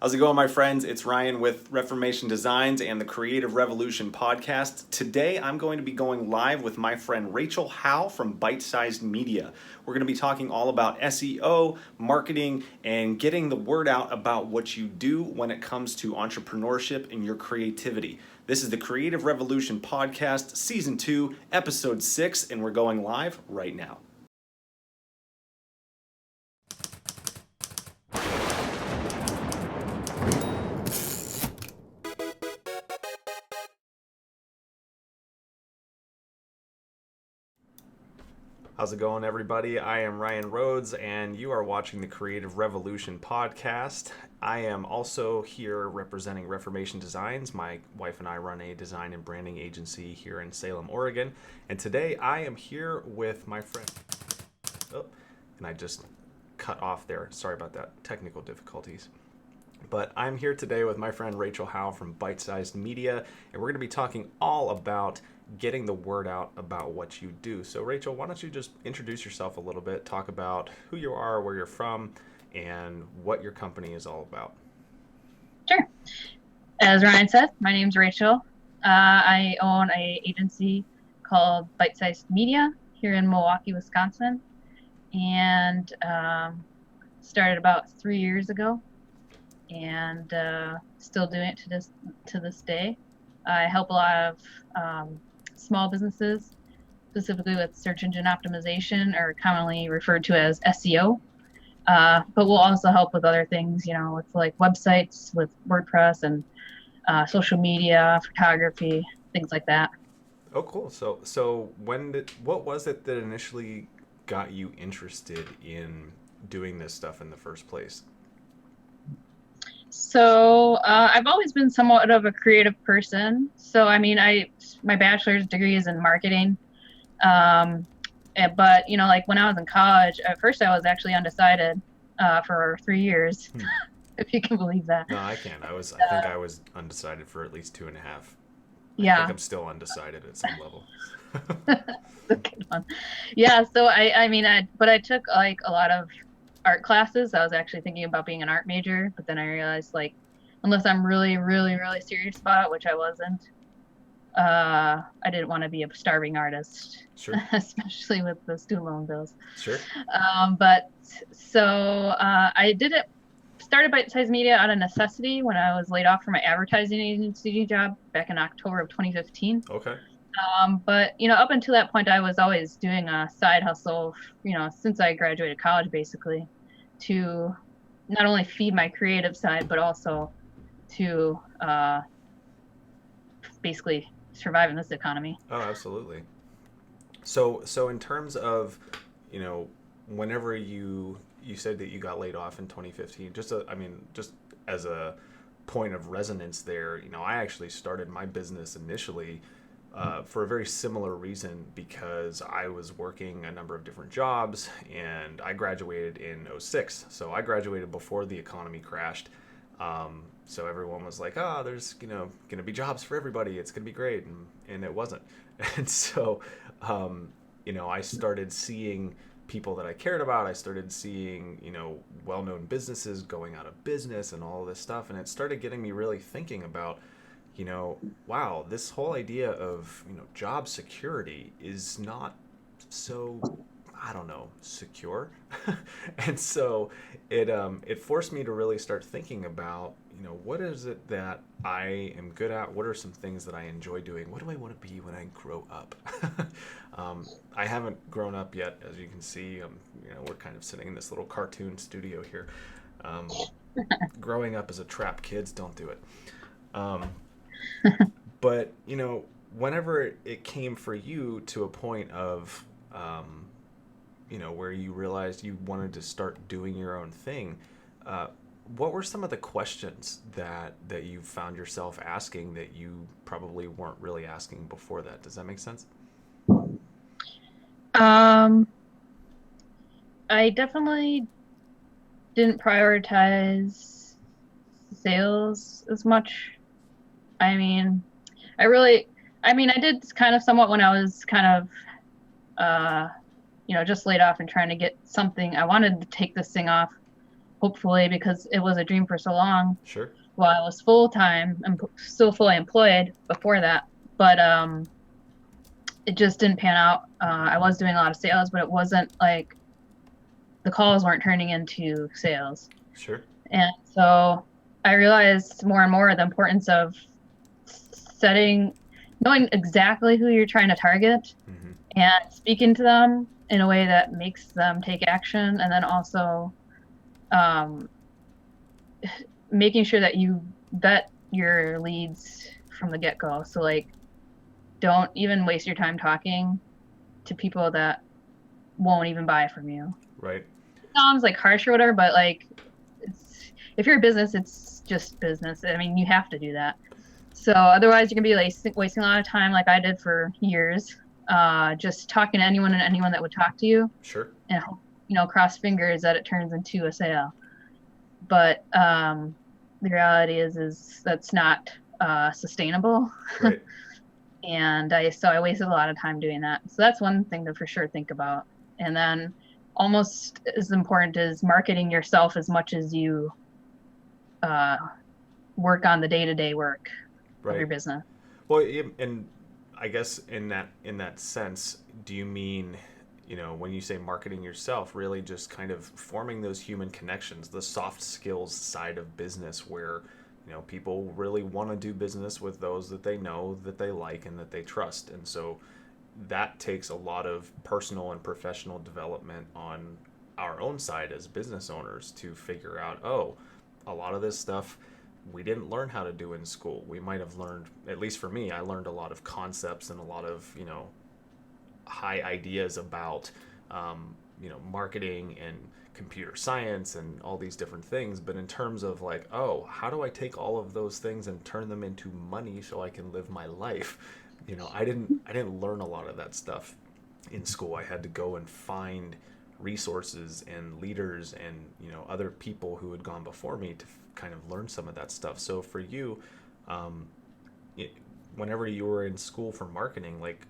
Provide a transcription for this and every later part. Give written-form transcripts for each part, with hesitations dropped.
How's it going, my friends? It's Ryan with Reformation Designs and the Creative Revolution podcast. Today, I'm going to be going live with my friend Rachel Howe from Bite Sized Media. We're going to be talking all about SEO, marketing, and getting the word out about what you do when it comes to entrepreneurship and your creativity. This is the Creative Revolution podcast, Season 2, Episode 6, and we're going live right now. How's it going, everybody? I am Ryan Rhoades, and you are watching the Creative Revolution podcast. I am also here representing Reformation Designs. My wife and I run a design and branding agency here in Salem, Oregon. And today I am here with my friend... Oh, and I just cut off there. Sorry about that. Technical difficulties. But I'm here today with my friend Rachel Howe from Bite Sized Media, and we're going to be talking all about getting the word out about what you do. So Rachel, why don't you just introduce yourself a little bit, talk about who you are, where you're from, and what your company is all about. Sure. As Ryan said, my name's Rachel. I own an agency called Bite Sized Media here in Milwaukee, Wisconsin, and started about 3 years ago, and still doing it to this day. I help a lot of small businesses, specifically with search engine optimization, or commonly referred to as SEO. But we'll also help with other things, with like websites, with WordPress and social media, photography, things like that. Oh, cool. So what was it that initially got you interested in doing this stuff in the first place? So I've always been somewhat of a creative person. So my bachelor's degree is in marketing. But like when I was in college, at first I was actually undecided for 3 years, if you can believe that. No, I can't. I think I was undecided for at least 2.5. Yeah. I think I'm still undecided at some level. That's a good one. Yeah. So I took like a lot of art classes. I was actually thinking about being an art major, but then I realized, like, unless I'm really, really, really serious about it, which I wasn't, I didn't want to be a starving artist. Sure. Especially with the student loan bills. Sure. I started Bite Size Media out of necessity when I was laid off from my advertising agency job back in October of 2015. Okay. But up until that point, I was always doing a side hustle, since I graduated college, basically, to not only feed my creative side, but also to basically survive in this economy. Oh, absolutely. So in terms of, whenever you said that you got laid off in 2015, just as a point of resonance there, I actually started my business initially for a very similar reason, because I was working a number of different jobs, and I graduated in 2006. So I graduated before the economy crashed. So everyone was like, there's, going to be jobs for everybody. It's going to be great. And it wasn't. And so, I started seeing people that I cared about. I started seeing, well-known businesses going out of business and all this stuff. And it started getting me really thinking about, wow, this whole idea of, job security is not so, secure. And so it forced me to really start thinking about, what is it that I am good at? What are some things that I enjoy doing? What do I want to be when I grow up? I haven't grown up yet, as you can see. We're kind of sitting in this little cartoon studio here. Growing up as a trap, kids, don't do it. But, whenever it came for you to a point of, where you realized you wanted to start doing your own thing, what were some of the questions that you found yourself asking that you probably weren't really asking before that? Does that make sense? I definitely didn't prioritize sales as much. I did kind of somewhat when I was kind of, just laid off and trying to get something. I wanted to take this thing off hopefully, because it was a dream for so long Sure. while I was full-time and still fully employed before that. But it just didn't pan out. I was doing a lot of sales, but it wasn't like the calls weren't turning into sales. Sure. And so I realized more and more the importance of knowing exactly who you're trying to target Mm-hmm. and speaking to them in a way that makes them take action, and then also um, making sure that you vet your leads from the get-go. So like, don't even waste your time talking to people that won't even buy from you. Right. It sounds like harsh or whatever, but like, if you're a business, it's just business. I mean, you have to do that. So otherwise, you're gonna be like wasting a lot of time, like I did for years, just talking to anyone and anyone that would talk to you, Sure. and cross fingers that it turns into a sale. But the reality is that's not sustainable. Right. And I wasted a lot of time doing that. So that's one thing to for sure think about. And then almost as important is marketing yourself as much as you work on the day-to-day work of your Right. business. Well, and I guess in that sense, do you mean, when you say marketing yourself, really just kind of forming those human connections, the soft skills side of business where, people really want to do business with those that they know, that they like, and that they trust. And so that takes a lot of personal and professional development on our own side as business owners to figure out, oh, a lot of this stuff we didn't learn how to do in school. We might have learned, at least for me, I learned a lot of concepts and a lot of, high ideas about, marketing and computer science and all these different things. But in terms of like, oh, how do I take all of those things and turn them into money so I can live my life? I didn't learn a lot of that stuff in school. I had to go and find resources and leaders and other people who had gone before me to kind of learn some of that stuff. So for you, um, it, whenever you were in school for marketing, like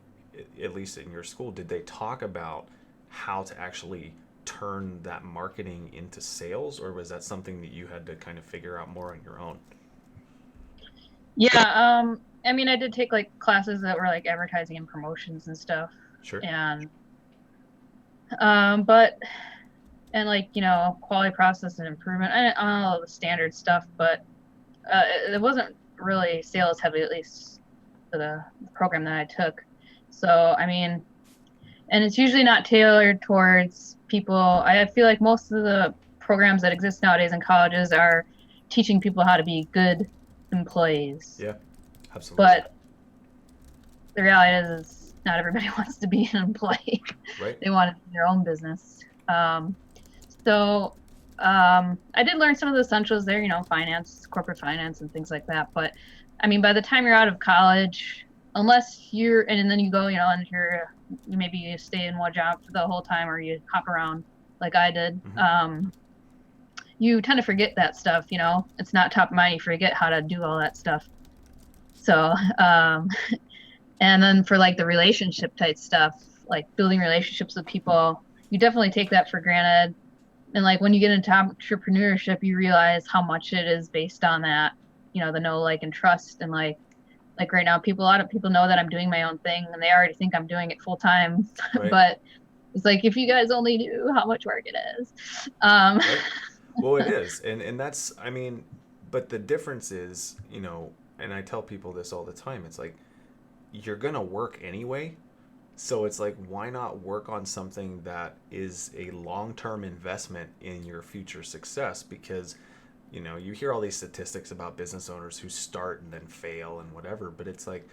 at least in your school, did they talk about how to actually turn that marketing into sales, or was that something that you had to kind of figure out more on your own? Yeah, I mean, I did take like classes that were like advertising and promotions and stuff, Sure. and but and like quality process and improvement. I don't know the standard stuff, but it wasn't really sales heavy, at least for the program that I took. So I mean, and it's usually not tailored towards people. I feel like most of the programs that exist nowadays in colleges are teaching people how to be good employees. Yeah, absolutely. But the reality is not everybody wants to be an employee. Right. They want to do their own business. So I did learn some of the essentials there, finance, corporate finance, and things like that. But I mean, by the time you're out of college, unless and then you go, and maybe you stay in one job for the whole time or you hop around like I did, Mm-hmm. you tend to forget that stuff. It's not top of mind. You forget how to do all that stuff. So, and then for like the relationship type stuff, like building relationships with people, you definitely take that for granted. And like when you get into entrepreneurship, you realize how much it is based on that, the know, like, and trust. And like right now, a lot of people know that I'm doing my own thing and they already think I'm doing it full time. Right. But it's like, if you guys only knew how much work it is. Right. Well, it is, and that's, I mean, but the difference is, and I tell people this all the time. It's like you're gonna work anyway, so it's like, why not work on something that is a long-term investment in your future success? Because you hear all these statistics about business owners who start and then fail and whatever, but it's like,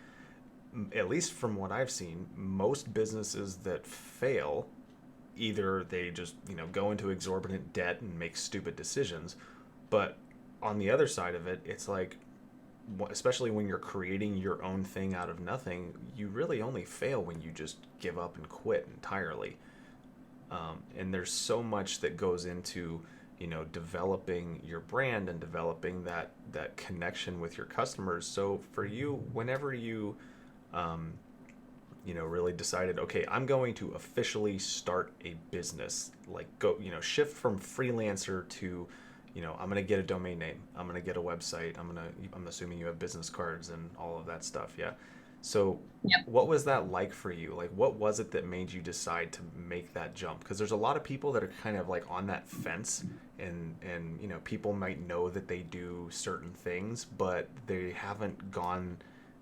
at least from what I've seen, most businesses that fail, either they just go into exorbitant debt and make stupid decisions, but on the other side of it, it's like, especially when you're creating your own thing out of nothing, you really only fail when you just give up and quit entirely. And there's so much that goes into developing your brand and developing that connection with your customers. So for you, whenever you um, really decided, okay, I'm going to officially start a business, like go, shift from freelancer to I'm going to get a domain name. I'm going to get a website. I'm assuming you have business cards and all of that stuff. Yeah. So Yep. what was that like for you? Like, what was it that made you decide to make that jump? Because there's a lot of people that are kind of like on that fence, and people might know that they do certain things, but they haven't gone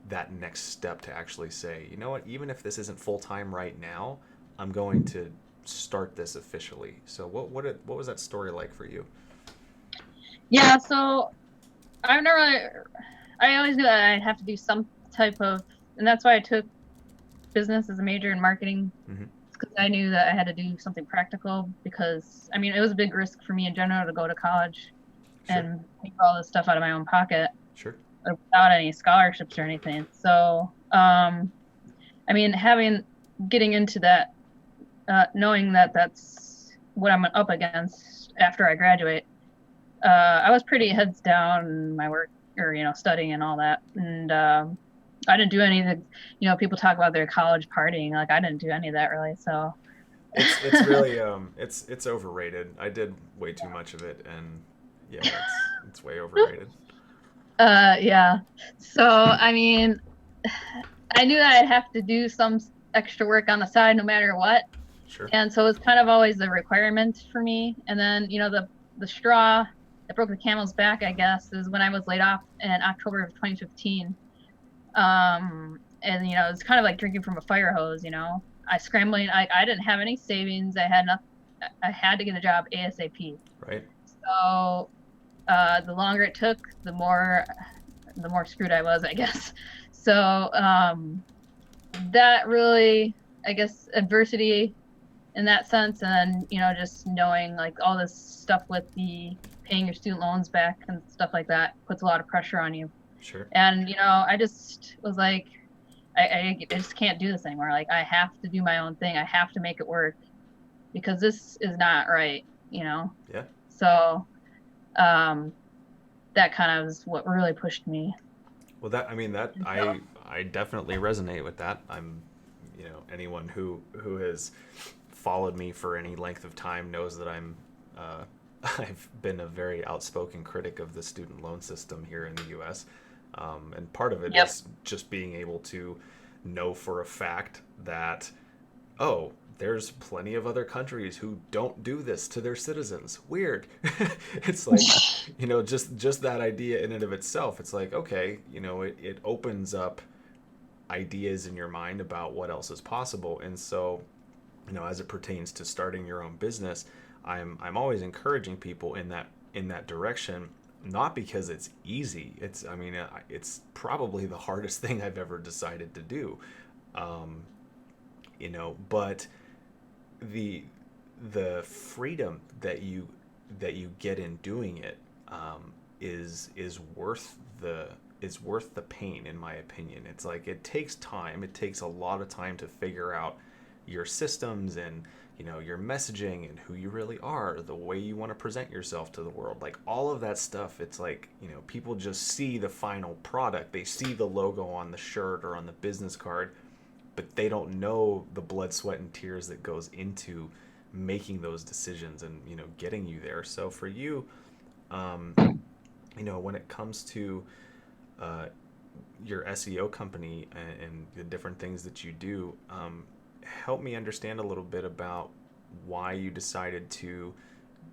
that next step to actually say, you know what, even if this isn't full time right now, I'm going to start this officially. So what was that story like for you? Yeah, so I've never really, I always knew that I'd have to do some type of, and that's why I took business as a major in marketing, Mm-hmm. because I knew that I had to do something practical, because I mean, it was a big risk for me in general to go to college Sure. and pay for all this stuff out of my own pocket Sure. without any scholarships or anything. So, I mean, getting into that, knowing that that's what I'm up against after I graduate, I was pretty heads down in my work, or studying and all that, and I didn't do any of the, people talk about their college partying. Like, I didn't do any of that really. So, It's really it's overrated. I did way too much of it, and yeah, it's way overrated. yeah. So, I mean, I knew that I'd have to do some extra work on the side no matter what. Sure. And so it was kind of always the requirement for me. And then, the straw that broke the camel's back, I guess, is when I was laid off in October of 2015. And, it's kind of like drinking from a fire hose, I scrambling. I didn't have any savings. I had nothing. I had to get a job ASAP. Right. So the longer it took, the more screwed I was, I guess. So that really, I guess, adversity in that sense, and then just knowing like all this stuff with the paying your student loans back and stuff like that puts a lot of pressure on you. Sure. And I just was like, I just can't do this anymore. Like, I have to do my own thing. I have to make it work, because this is not right. Yeah. So that kind of is what really pushed me. Well, that So, I definitely resonate with that. I'm, anyone who has followed me for any length of time knows that I'm I've been a very outspoken critic of the student loan system here in the U.S. And part of it yep. is just being able to know for a fact that, oh, there's plenty of other countries who don't do this to their citizens. Weird. It's like, just that idea in and of itself. It's like, okay, it opens up ideas in your mind about what else is possible. And so, as it pertains to starting your own business, I'm always encouraging people in that direction. Not because it's easy. It's probably the hardest thing I've ever decided to do. But the freedom that you get in doing it is worth the pain, in my opinion. It's like, it takes time. It takes a lot of time to figure out your systems and your messaging and who you really are, the way you want to present yourself to the world, like all of that stuff. It's like, people just see the final product. They see the logo on the shirt or on the business card, but they don't know the blood, sweat, and tears that goes into making those decisions and getting you there. So for you, when it comes to your SEO company and the different things that you do, help me understand a little bit about why you decided to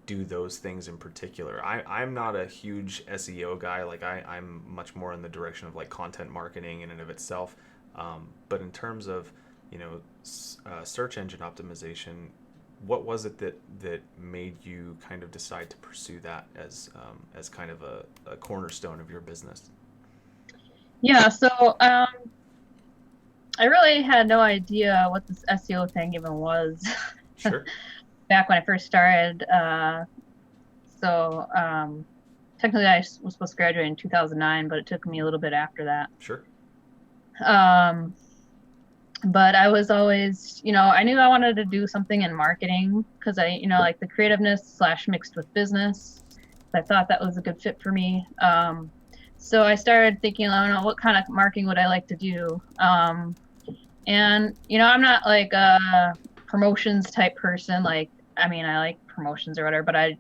do those things in particular. I'm not a huge SEO guy. Like, I'm much more in the direction of like content marketing in and of itself. But in terms of, search engine optimization, what was it that made you kind of decide to pursue that as kind of a cornerstone of your business? Yeah. So I really had no idea what this SEO thing even was Sure. back when I first started. So technically, I was supposed to graduate in 2009, but it took me a little bit after that. Sure. But I was always, I knew I wanted to do something in marketing, because I, like the creativeness / mixed with business. I thought that was a good fit for me. So I started thinking, I don't know, what kind of marketing would I like to do? And, I'm not like a promotions type person. Like, I mean, I like promotions or whatever, but I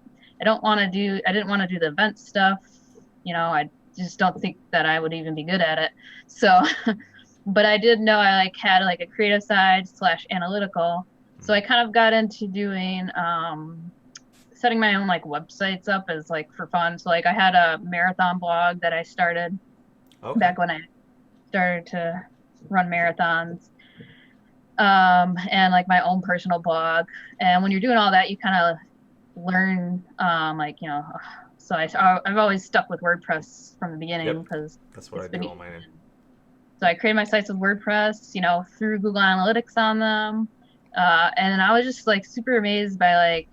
I didn't want to do the event stuff. I just don't think that I would even be good at it. So, but I did know I like had like a creative side / analytical. So I kind of got into doing, setting my own like websites up as like for fun. So like I had a marathon blog that I started back when I started to run marathons. And like my own personal blog. And when you're doing all that, you kind of learn, so I've always stuck with WordPress from the beginning because that's what I do all mine in. So I created my sites with WordPress, through Google Analytics on them. And I was just like super amazed by like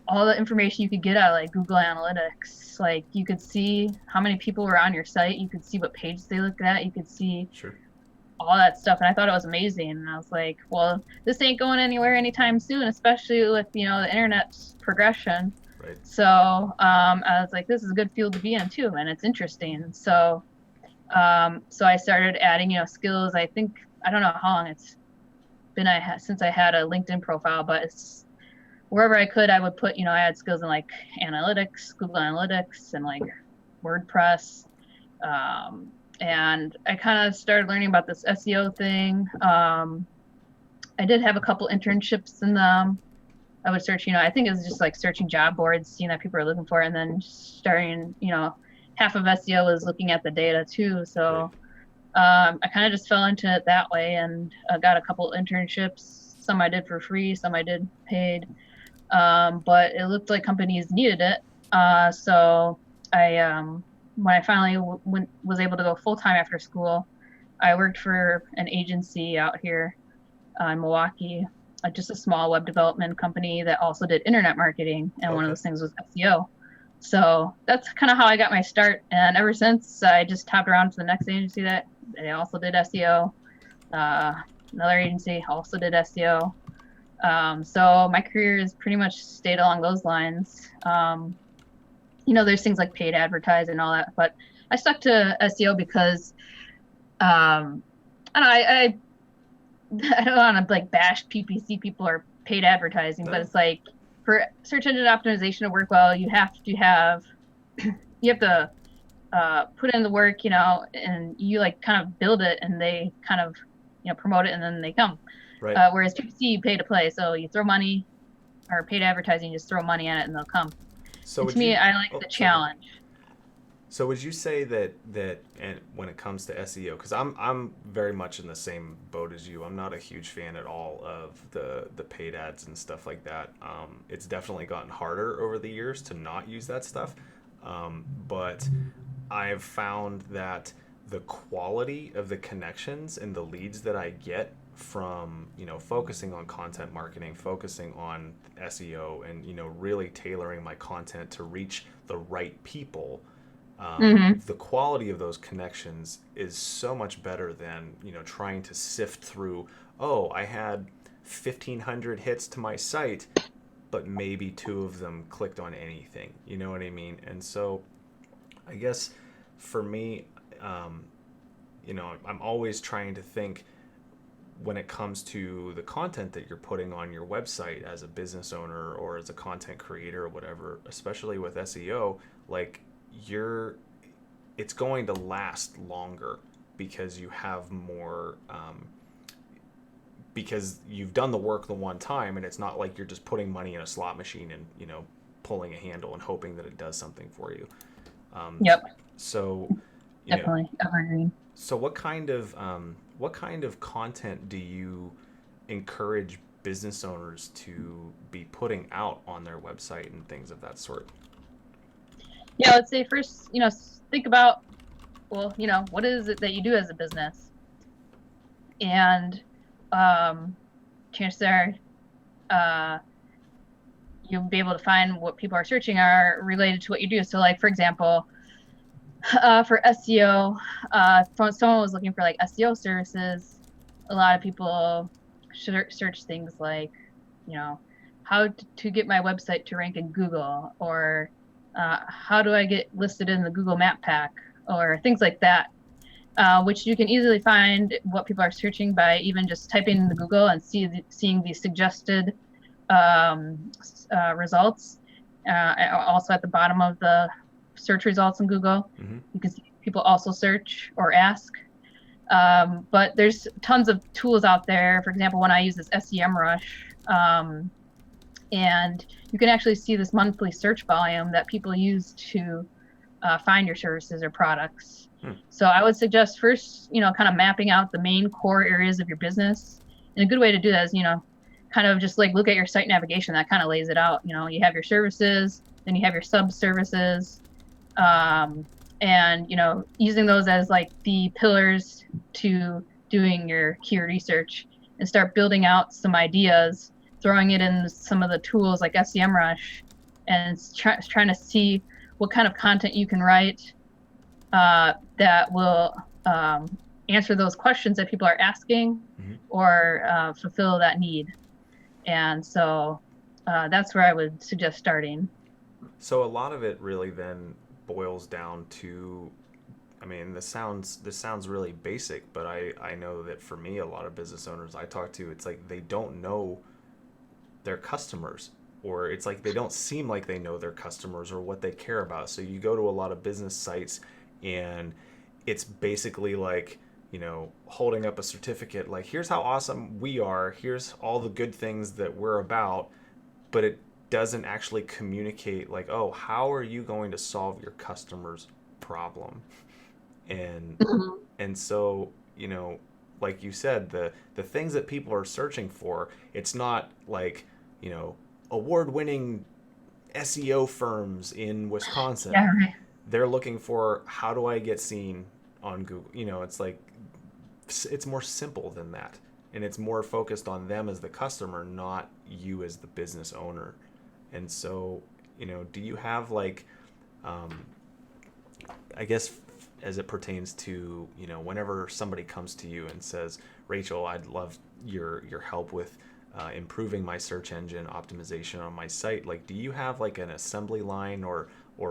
all the information you could get out of like Google Analytics. Like you could see how many people were on your site. You could see what page they looked at. You could see all that stuff. And I thought it was amazing. And I was like, well, this ain't going anywhere anytime soon, especially with, the internet's progression. Right. So I was like, this is a good field to be in too. And it's interesting. So I started adding, skills. I don't know how long it's been since I had a LinkedIn profile, but it's wherever I could, I would put, I had skills in like analytics, Google Analytics, and like WordPress. And I kind of started learning about this SEO thing. I did have a couple internships in them. I would search, I think it was just like searching job boards, seeing that people are looking for, and then starting, half of SEO was looking at the data too. So I kind of just fell into it that way, and got a couple internships. Some I did for free, some I did paid. But it looked like companies needed it. So I, when I finally was able to go full-time after school, I worked for an agency out here in Milwaukee, just a small web development company that also did internet marketing. And one of those things was SEO. So that's kind of how I got my start. And ever since, I just hopped around to the next agency that they also did SEO. Another agency also did SEO. So my career has pretty much stayed along those lines. There's things like paid advertising and all that, but I stuck to SEO because, I don't want to like bash PPC people or paid advertising, but it's like for search engine optimization to work well, you have to put in the work, and you like kind of build it, and they kind of, promote it, and then they come. Right. Whereas PPC, you pay to play, so you throw money, or paid advertising, you just throw money at it and they'll come. So to me, I like the challenge. So would you say that and when it comes to SEO, because I'm very much in the same boat as you. I'm not a huge fan at all of the paid ads and stuff like that. It's definitely gotten harder over the years to not use that stuff. But I've found that the quality of the connections and the leads that I get from, focusing on content marketing, focusing on SEO, and, really tailoring my content to reach the right people, the quality of those connections is so much better than, trying to sift through, I had 1,500 hits to my site, but maybe 2 of them clicked on anything. You know what I mean? And so I guess for me, I'm always trying to think, when it comes to the content that you're putting on your website as a business owner or as a content creator or whatever, especially with SEO, like it's going to last longer because you have more, because you've done the work the one time, and it's not like you're just putting money in a slot machine and, pulling a handle and hoping that it does something for you. So definitely evergreen. So what kind of content do you encourage business owners to be putting out on their website and things of that sort? Yeah, let's say first, think about, well, what is it that you do as a business? And chances are you'll be able to find what people are searching are related to what you do. So like, for example, for SEO, if someone was looking for like SEO services, a lot of people search things like, how to get my website to rank in Google, or how do I get listed in the Google Map Pack, or things like that, which you can easily find what people are searching by even just typing in the Google and seeing the suggested results. Also at the bottom of the search results in Google, you can see people also search or ask. But there's tons of tools out there. For example, when I use this SEMrush, and you can actually see this monthly search volume that people use to find your services or products. So I would suggest first, kind of mapping out the main core areas of your business. And a good way to do that is, kind of just like look at your site navigation. That kind of lays it out. You have your services, then you have your sub services, and using those as like the pillars to doing your keyword research, and start building out some ideas, throwing it in some of the tools like SEMrush, and trying to see what kind of content you can write that will answer those questions that people are asking, or fulfill that need. And so that's where I would suggest starting. So a lot of it really then boils down to, I mean, this sounds really basic, but I know that for me, a lot of business owners I talk to, it's like they don't know their customers, or it's like they don't seem like they know their customers or what they care about. So you go to a lot of business sites and it's basically like, holding up a certificate, like, here's how awesome we are, here's all the good things that we're about, but it doesn't actually communicate like, oh, how are you going to solve your customer's problem? And so, like you said, the things that people are searching for, it's not like, award-winning SEO firms in Wisconsin. Yeah, right. They're looking for, how do I get seen on Google? It's like, it's more simple than that. And it's more focused on them as the customer, not you as the business owner. And so, do you have like, I guess as it pertains to, whenever somebody comes to you and says, Rachel, I'd love your help with improving my search engine optimization on my site. Like, do you have like an assembly line or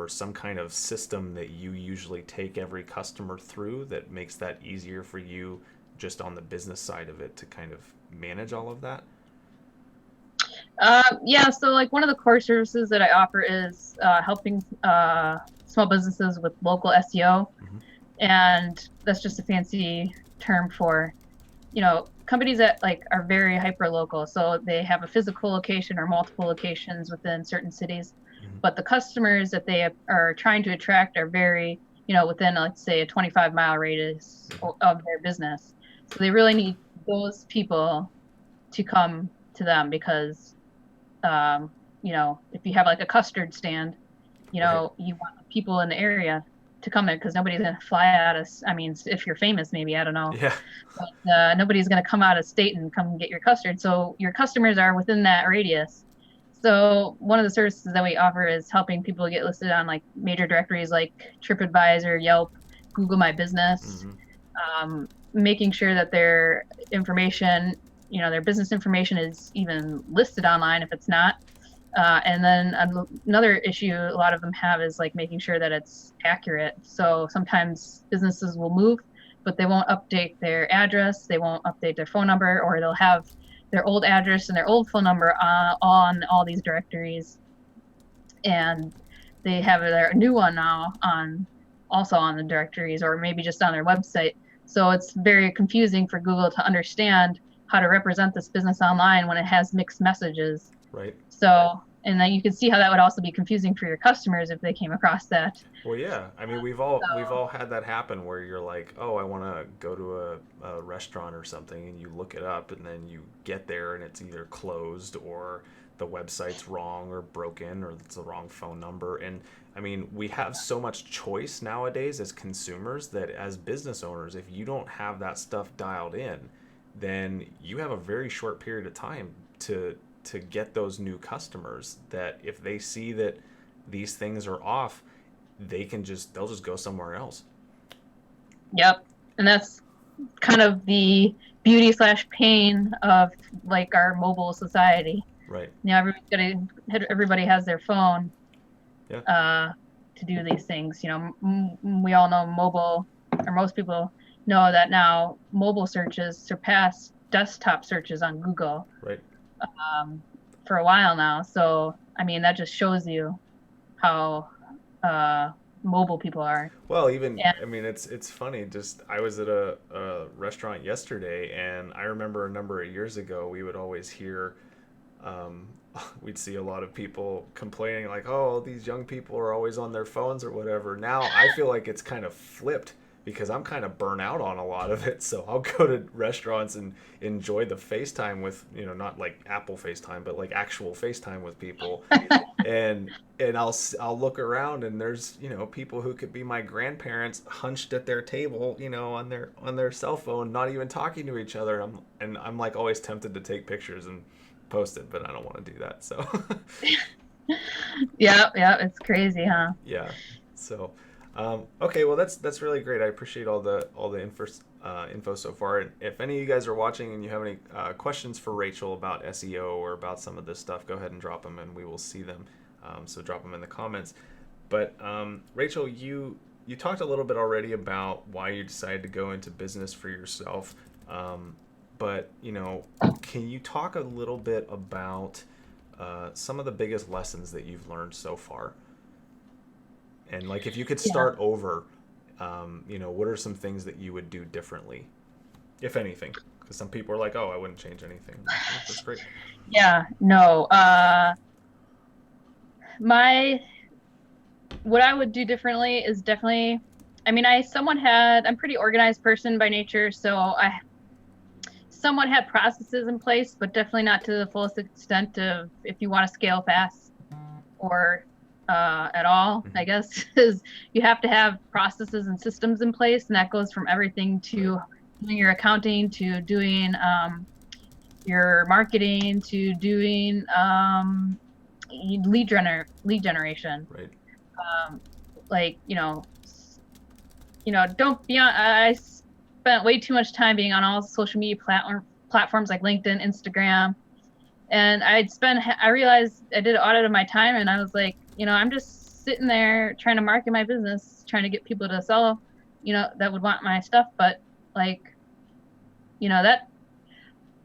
some kind of system that you usually take every customer through that makes that easier for you just on the business side of it to kind of manage all of that? Yeah, so like one of the core services that I offer is helping small businesses with local SEO. And that's just a fancy term for, companies that like are very hyper local. So they have a physical location or multiple locations within certain cities, but the customers that they are trying to attract are very, within, let's say, a 25-mile radius of their business. So they really need those people to come to them because, if you have like a custard stand, Right. you want people in the area to come there because nobody's going to fly out of, I mean, if you're famous, maybe, I don't know, Yeah. but nobody's going to come out of state and come get your custard. So your customers are within that radius. So one of the services that we offer is helping people get listed on like major directories like TripAdvisor, Yelp, Google My Business, making sure that their information, their business information is even listed online if it's not. And then another issue a lot of them have is like making sure that it's accurate. So sometimes businesses will move, but they won't update their address, they won't update their phone number, or they'll have their old address and their old phone number on all these directories. And they have their new one now also on the directories, or maybe just on their website. So it's very confusing for Google to understand how to represent this business online when it has mixed messages. Right. So, and then you can see how that would also be confusing for your customers if they came across that. Well, yeah. I mean, we've all had that happen where you're like, oh, I want to go to a restaurant or something, and you look it up, and then you get there, and it's either closed or the website's wrong or broken or it's the wrong phone number. And I mean, we have so much choice nowadays as consumers that as business owners, if you don't have that stuff dialed in, then you have a very short period of time to get those new customers that if they see that these things are off, they'll just go somewhere else. Yep. And that's kind of the beauty / pain of like our mobile society. Right. Everybody has their phone Yeah. to do these things. We all know mobile, or most people know that now mobile searches surpass desktop searches on Google. Right. for a while now. So, I mean, that just shows you how mobile people are. Well, even And I mean, it's funny. Just I was at a restaurant yesterday, and I remember a number of years ago we would always hear, um, we'd see a lot of people complaining like, "Oh, these young people are always on their phones or whatever." Now I feel like it's kind of flipped because I'm kind of burnt out on a lot of it. So I'll go to restaurants and enjoy the FaceTime with, not like Apple FaceTime, but like actual FaceTime with people, and I'll look around and there's people who could be my grandparents hunched at their table, on their cell phone, not even talking to each other. I'm like always tempted to take pictures and post it, but I don't want to do that. So yeah, yeah, it's crazy, huh? yeah. So okay, well that's really great. I appreciate all the info so far. And if any of you guys are watching and you have any questions for Rachel about SEO or about some of this stuff, go ahead and drop them, and we will see them. So drop them in the comments. But Rachel, you talked a little bit already about why you decided to go into business for yourself. But can you talk a little bit about some of the biggest lessons that you've learned so far? And like, if you could Yeah. start over, what are some things that you would do differently, if anything? Because some people are like, "Oh, I wouldn't change anything." I'm like, "Oh, that's great." Yeah, no. My what I would do differently is definitely, I mean, I'm pretty organized person by nature, so I somewhat had processes in place, but definitely not to the fullest extent of if you want to scale fast or at all, Hmm. I guess, is you have to have processes and systems in place. And that goes from everything Right. to doing your accounting to doing your marketing to doing lead generation. Right. Um, like, don't be on. I spent way too much time being on all social media platforms like LinkedIn, Instagram, and I realized I did an audit of my time, and I was like, I'm just sitting there trying to market my business, trying to get people to sell, that would want my stuff, but like, that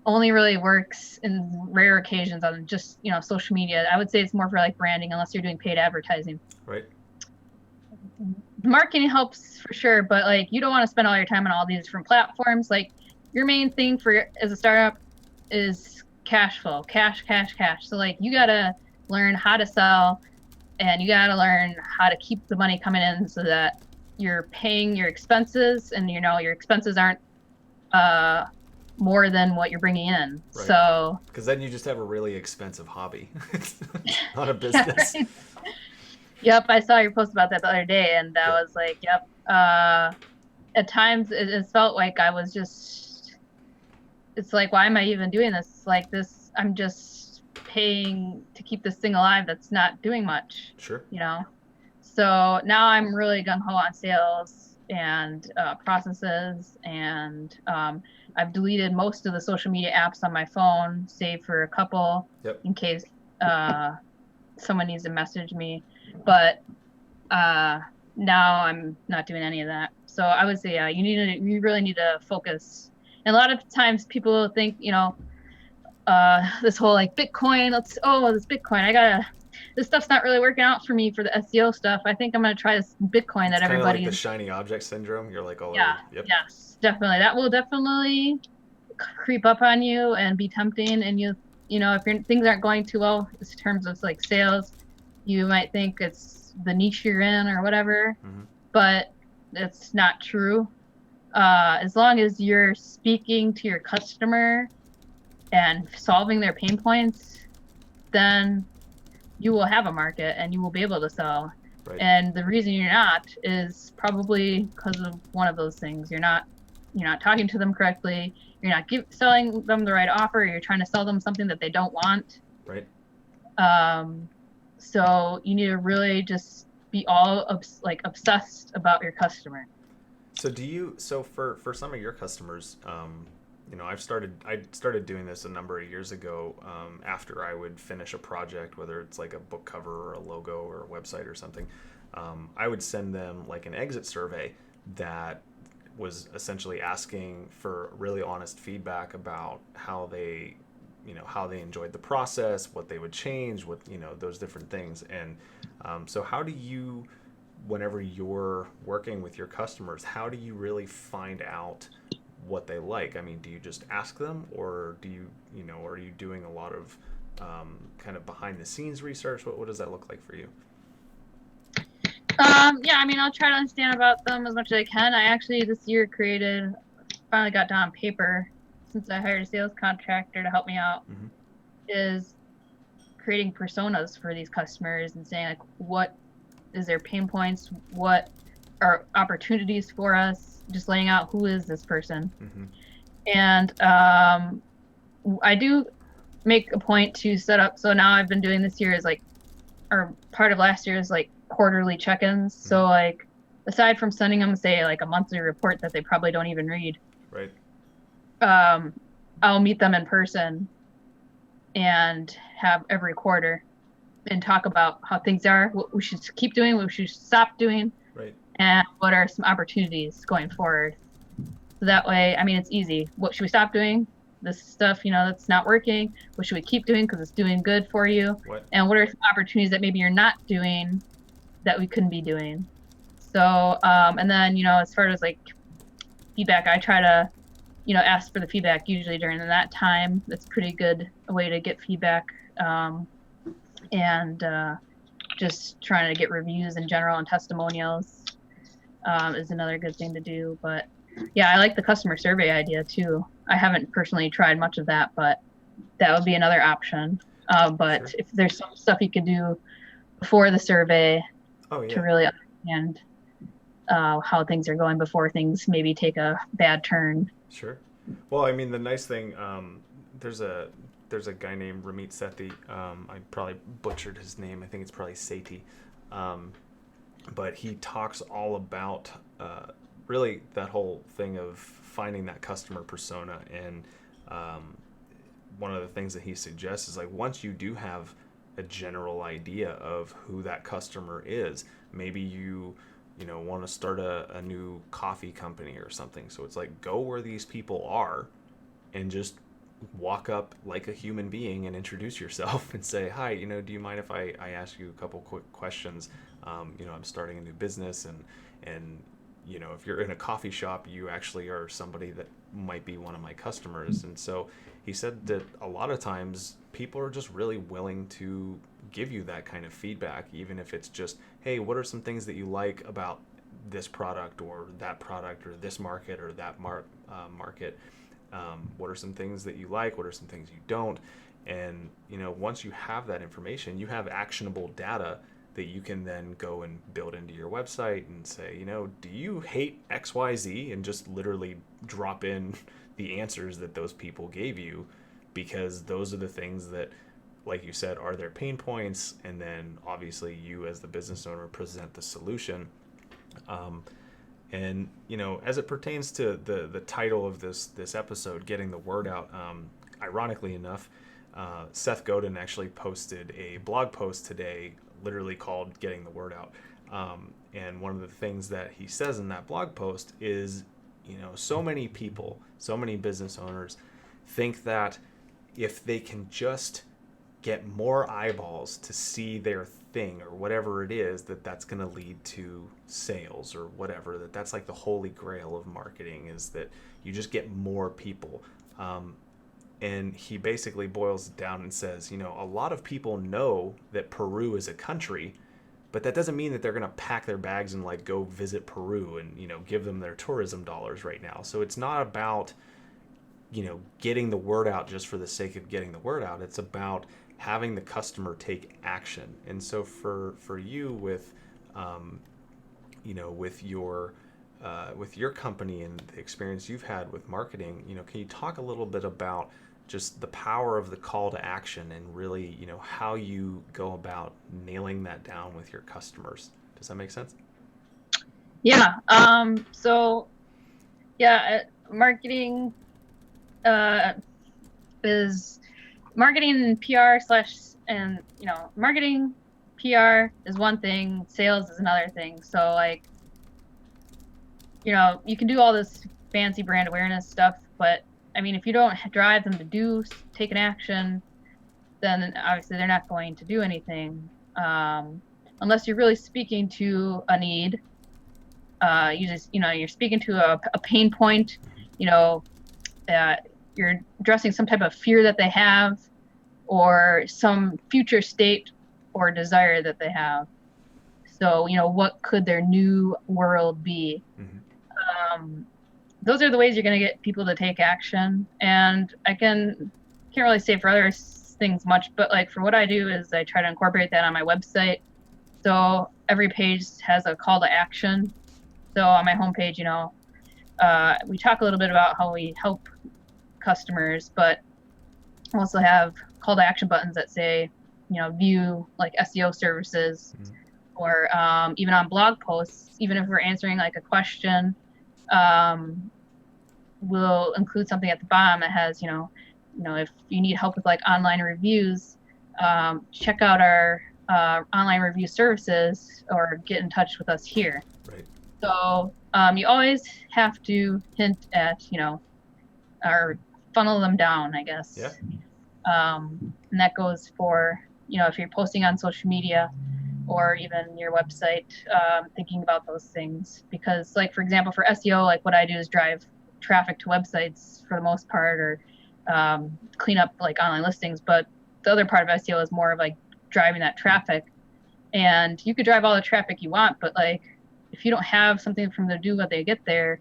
only really works in rare occasions on just, social media. I would say it's more for like branding, unless you're doing paid advertising. Right. Marketing helps for sure, but like you don't want to spend all your time on all these different platforms. Like your main thing for as a startup is cash flow, cash, cash, cash. So like you gotta learn how to sell, and you gotta learn how to keep the money coming in so that you're paying your expenses, and your expenses aren't more than what you're bringing in. Right. So Because then you just have a really expensive hobby. It's not a yeah, business. right. Yep, I saw your post about that the other day, and I Yeah. was like, yep. At times it felt like I was just, it's like, why am I even doing this? Like this, I'm just paying to keep this thing alive that's not doing much, Sure. you know? So now I'm really gung ho on sales and processes, and I've deleted most of the social media apps on my phone, save for a couple Yep. in case uh, someone needs to message me. But uh, now I'm not doing any of that. So I would say, you really need to focus. And a lot of times people think, this whole like Bitcoin, this Bitcoin, this stuff's not really working out for me for the SEO stuff. I think I'm going to try this Bitcoin It's that kind of like the everybody's, shiny object syndrome. You're like all yeah, over. Yep. yes, definitely. That will definitely creep up on you and be tempting. And if things aren't going too well in terms of like sales, you might think it's the niche you're in or whatever, Hmm. but it's not true. As long as you're speaking to your customer and solving their pain points, then you will have a market and you will be able to sell. Right. And the reason you're not is probably because of one of those things. You're not talking to them correctly. You're not selling them the right offer. You're trying to sell them something that they don't want. Right. Um, so you need to really just be all obsessed about your customer. So for some of your customers, I started doing this a number of years ago. After I would finish a project, whether it's like a book cover or a logo or a website or something, I would send them like an exit survey that was essentially asking for really honest feedback about how they how they enjoyed the process, what they would change, what, those different things. And so how do you, whenever you're working with your customers, how do you really find out what they like? I mean, do you just ask them, or do you, are you doing a lot of kind of behind the scenes research? What does that look like for you? Yeah, I mean, I'll try to understand about them as much as I can. I actually this year finally got down on paper, since I hired a sales contractor to help me out, Mm-hmm. is creating personas for these customers and saying, like, what is their pain points, what are opportunities for us, just laying out who is this person. Mm-hmm. And I do make a point to set up, so now I've been doing this year is like, or part of last year is like quarterly check-ins. Mm-hmm. So like, aside from sending them, say, like a monthly report that they probably don't even read, Right. I'll meet them in person and have every quarter and talk about how things are, what we should keep doing, what we should stop doing, Right. and what are some opportunities going forward. So that way, I mean, it's easy. What should we stop doing? This stuff, that's not working. What should we keep doing because it's doing good for you? What? And what are some opportunities that maybe you're not doing that we couldn't be doing? So, and then, as far as like feedback, I try to, ask for the feedback usually during that time. That's a pretty good way to get feedback. And just trying to get reviews in general and testimonials is another good thing to do. But yeah, I like the customer survey idea too. I haven't personally tried much of that, but that would be another option. But Sure. if there's some stuff you could do before the survey to really understand how things are going before things maybe take a bad turn. Sure. Well, I mean, the nice thing, there's a guy named Ramit Sethi. I probably butchered his name. I think it's probably Sethi. But he talks all about really that whole thing of finding that customer persona. And one of the things that he suggests is, like, once you do have a general idea of who that customer is, maybe you want to start a new coffee company or something. So it's like, go where these people are and just walk up like a human being and introduce yourself and say, hi, do you mind if I ask you a couple quick questions? I'm starting a new business, and if you're in a coffee shop, you actually are somebody that might be one of my customers. And so he said that a lot of times people are just really willing to give you that kind of feedback, even if it's just, hey, what are some things that you like about this product or that product or this market or that market? What are some things that you like? What are some things you don't? And once you have that information, you have actionable data that you can then go and build into your website and say, do you hate XYZ? And just literally drop in the answers that those people gave you, because those are the things that, like you said, are their pain points. And then obviously you as the business owner present the solution. And as it pertains to the title of this episode, getting the word out, ironically enough, Seth Godin actually posted a blog post today, literally called "Getting the Word Out." And one of the things that he says in that blog post is, so many people, so many business owners think that if they can just get more eyeballs to see their thing or whatever it is, that's going to lead to sales or whatever, that's like the holy grail of marketing, is that you just get more people. And he basically boils it down and says, a lot of people know that Peru is a country, but that doesn't mean that they're going to pack their bags and like go visit Peru and, give them their tourism dollars right now. So it's not about, getting the word out just for the sake of getting the word out. It's about having the customer take action. And so for you with, with your company and the experience you've had with marketing, can you talk a little bit about just the power of the call to action and really, how you go about nailing that down with your customers? Does that make sense? Yeah. So yeah, marketing is marketing and PR and marketing, PR is one thing, sales is another thing. So like, you can do all this fancy brand awareness stuff, but I mean, if you don't drive them to take an action, then obviously they're not going to do anything, unless you're really speaking to a need. You're speaking to a pain point, you're addressing some type of fear that they have, or some future state or desire that they have. So, what could their new world be? Those are the ways you're going to get people to take action. And I can't really say for other things much, but like for what I do is I try to incorporate that on my website. So every page has a call to action. So on my homepage, we talk a little bit about how we help customers, but also have call to action buttons that say, view like SEO services, or even on blog posts, even if we're answering like a question, we'll include something at the bottom that has, if you need help with like online reviews, check out our online review services or get in touch with us here. Right. So you always have to hint at, or funnel them down, I guess. Yeah. And that goes for, if you're posting on social media or even your website, thinking about those things. Because like, for example, for SEO, like what I do is drive traffic to websites for the most part, or clean up like online listings. But the other part of SEO is more of like driving that traffic. And you could drive all the traffic you want, but like if you don't have something for them to do when they get there,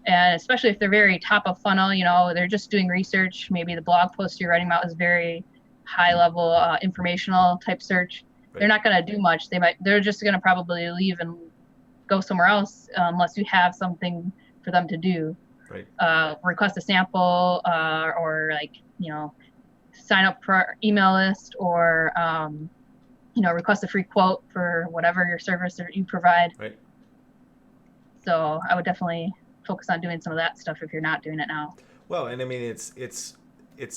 and especially if they're very top of funnel, they're just doing research. Maybe the blog post you're writing about is very high level informational type search. Right. They're not going to do much. They're just going to probably leave and go somewhere else unless you have something for them to do. Right. Request a sample, or like, sign up for our email list, or, request a free quote for whatever your service that you provide. Right. So I would definitely focus on doing some of that stuff if you're not doing it now. Well, and I mean, it's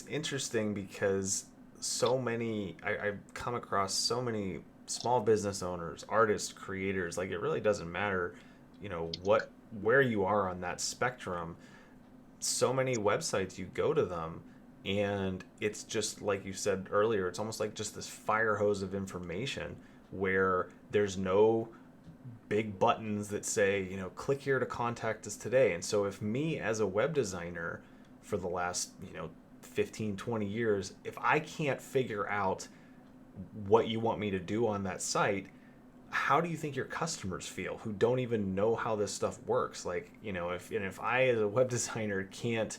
interesting because so many, I've come across so many small business owners, artists, creators, like it really doesn't matter, where you are on that spectrum. So many websites, you go to them and it's just like you said earlier, it's almost like just this fire hose of information where there's no big buttons that say, click here to contact us today. And so if me as a web designer for the last, 15, 20 years, if I can't figure out what you want me to do on that site, how do you think your customers feel who don't even know how this stuff works? Like, if I as a web designer can't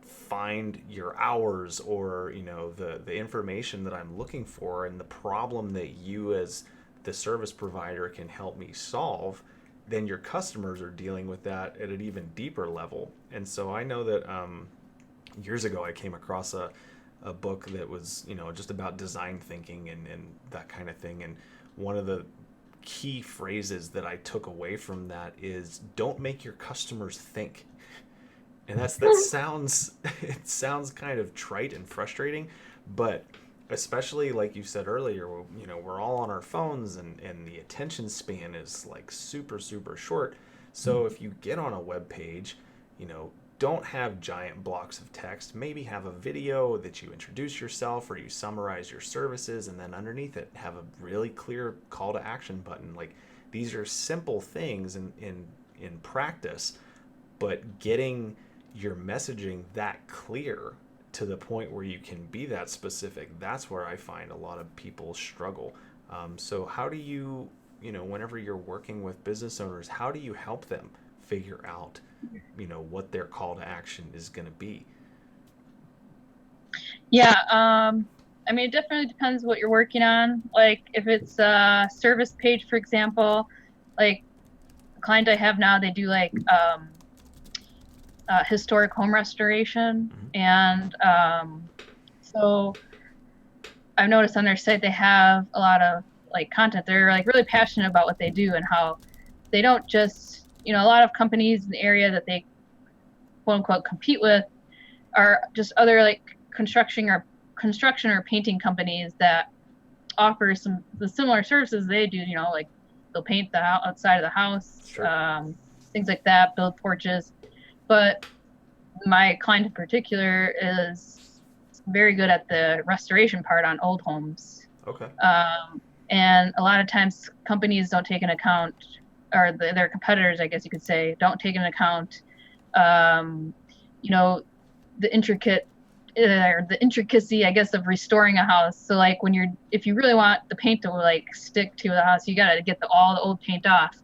find your hours or, the information that I'm looking for and the problem that you as the service provider can help me solve, then your customers are dealing with that at an even deeper level. And so I know that years ago I came across a book that was, just about design thinking and that kind of thing. And one of the key phrases that I took away from that is, don't make your customers think. And that sounds, it sounds kind of trite and frustrating, but especially like you said earlier, we're all on our phones and the attention span is like super, super short. So if you get on a web page, don't have giant blocks of text. Maybe have a video that you introduce yourself or you summarize your services, and then underneath it have a really clear call to action button. Like, these are simple things in practice, but getting your messaging that clear to the point where you can be that specific, that's where I find a lot of people struggle. So how do you, whenever you're working with business owners, how do you help them figure out, what their call to action is going to be? Yeah, I mean, it definitely depends what you're working on. Like, if it's a service page, for example, like the client I have now, they do like historic home restoration. And so I've noticed on their site they have a lot of like content. They're like really passionate about what they do and how they don't just, a lot of companies in the area that they quote unquote compete with are just other like construction or painting companies that offer the similar services they do, like they'll paint the outside of the house, Sure. things like that, build porches. But my client in particular is very good at the restoration part on old homes. Okay. And a lot of times companies don't take into account, or their competitors, I guess you could say, don't take into account, you know, the intricacy, I guess, of restoring a house. So like if you really want the paint to like stick to the house, you got to get all the old paint off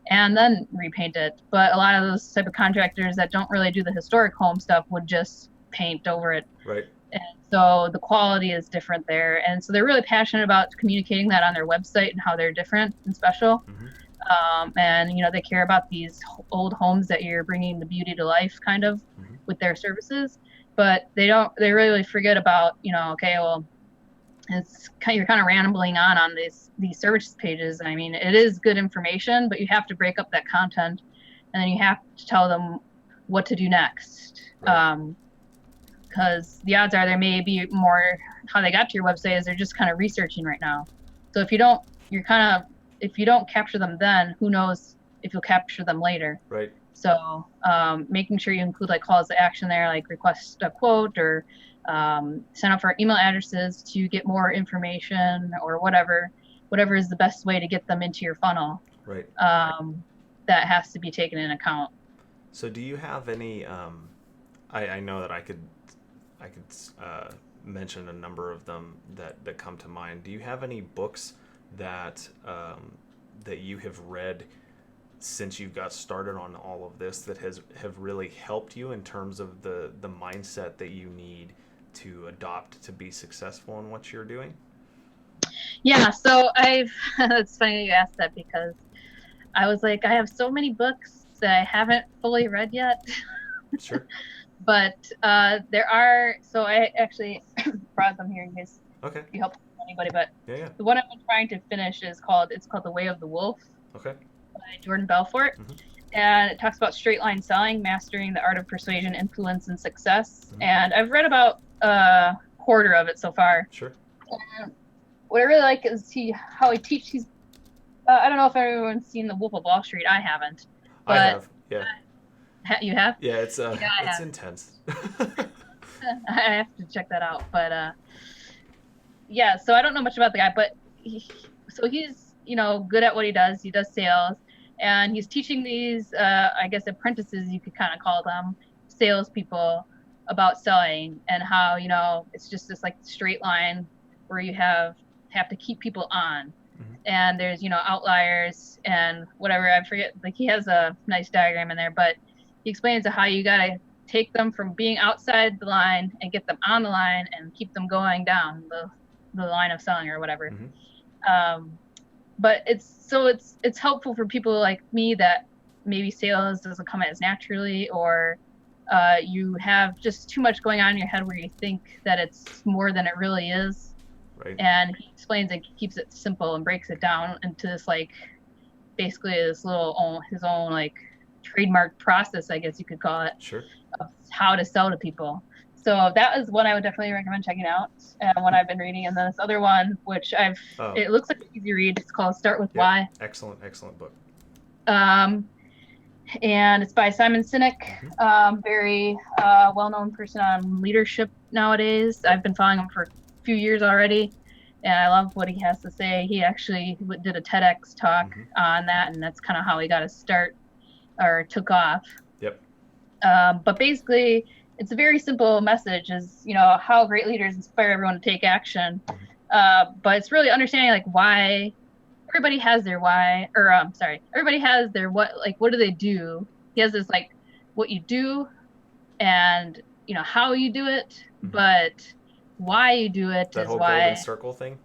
and then repaint it. But a lot of those type of contractors that don't really do the historic home stuff would just paint over it. Right. And so the quality is different there. And so they're really passionate about communicating that on their website and how they're different and special. And, they care about these old homes that you're bringing the beauty to life kind of with their services. But they really forget about, okay, well, you're kind of rambling on these service pages. I mean, it is good information, but you have to break up that content, and then you have to tell them what to do next. Right. Because the odds are there may be more how they got to your website is they're just kind of researching right now. So if you don't capture them then, who knows if you'll capture them later. Right. So making sure you include like calls to action there, like request a quote or sign up for email addresses to get more information or whatever is the best way to get them into your funnel. Right. That has to be taken into account. So do you have any, I know that I could mention a number of them that come to mind. Do you have any books that you have read since you got started on all of this that have really helped you in terms of the mindset that you need to adopt to be successful in what you're doing? Yeah, so it's funny you asked that because I was like, I have so many books that I haven't fully read yet. Sure. But there are, so I actually brought them here in case you help anybody. But yeah. The one I'm trying to finish is called The Way of the Wolf. Okay. By Jordan Belfort. And it talks about straight line selling, mastering the art of persuasion, influence, and success. And I've read about a quarter of it so far. Sure. And what I really like is how he teaches. I don't know if everyone's seen The Wolf of Wall Street. I haven't. But I have. Yeah. You have? Yeah, it's intense. I have to check that out. But yeah, so I don't know much about the guy, but he's good at what he does. He does sales, and he's teaching these I guess apprentices, you could kind of call them, salespeople, about selling and how it's just this like straight line where you have to keep people on. And there's outliers and whatever, I forget, like he has a nice diagram in there, but he explains how you gotta take them from being outside the line and get them on the line and keep them going down the line of selling or whatever. But it's helpful for people like me that maybe sales doesn't come as naturally, or you have just too much going on in your head where you think that it's more than it really is. Right. And he explains it, keeps it simple and breaks it down into this like basically this his own like trademark process, I guess you could call it. Sure. Of how to sell to people. So that is one I would definitely recommend checking out, and one I've been reading. And then this other one, which it looks like an easy read. It's called Start With Why. Excellent book. And it's by Simon Sinek, very well-known person on leadership nowadays. I've been following him for a few years already, and I love what he has to say. He actually did a TEDx talk on that, and that's kind of how he got his start or took off. Yep. But basically, it's a very simple message, is how great leaders inspire everyone to take action. But it's really understanding like why everybody has their why, or everybody has their what. Like, what do they do? He has this like what you do, and how you do it, but why you do it that is whole why. Golden Circle thing.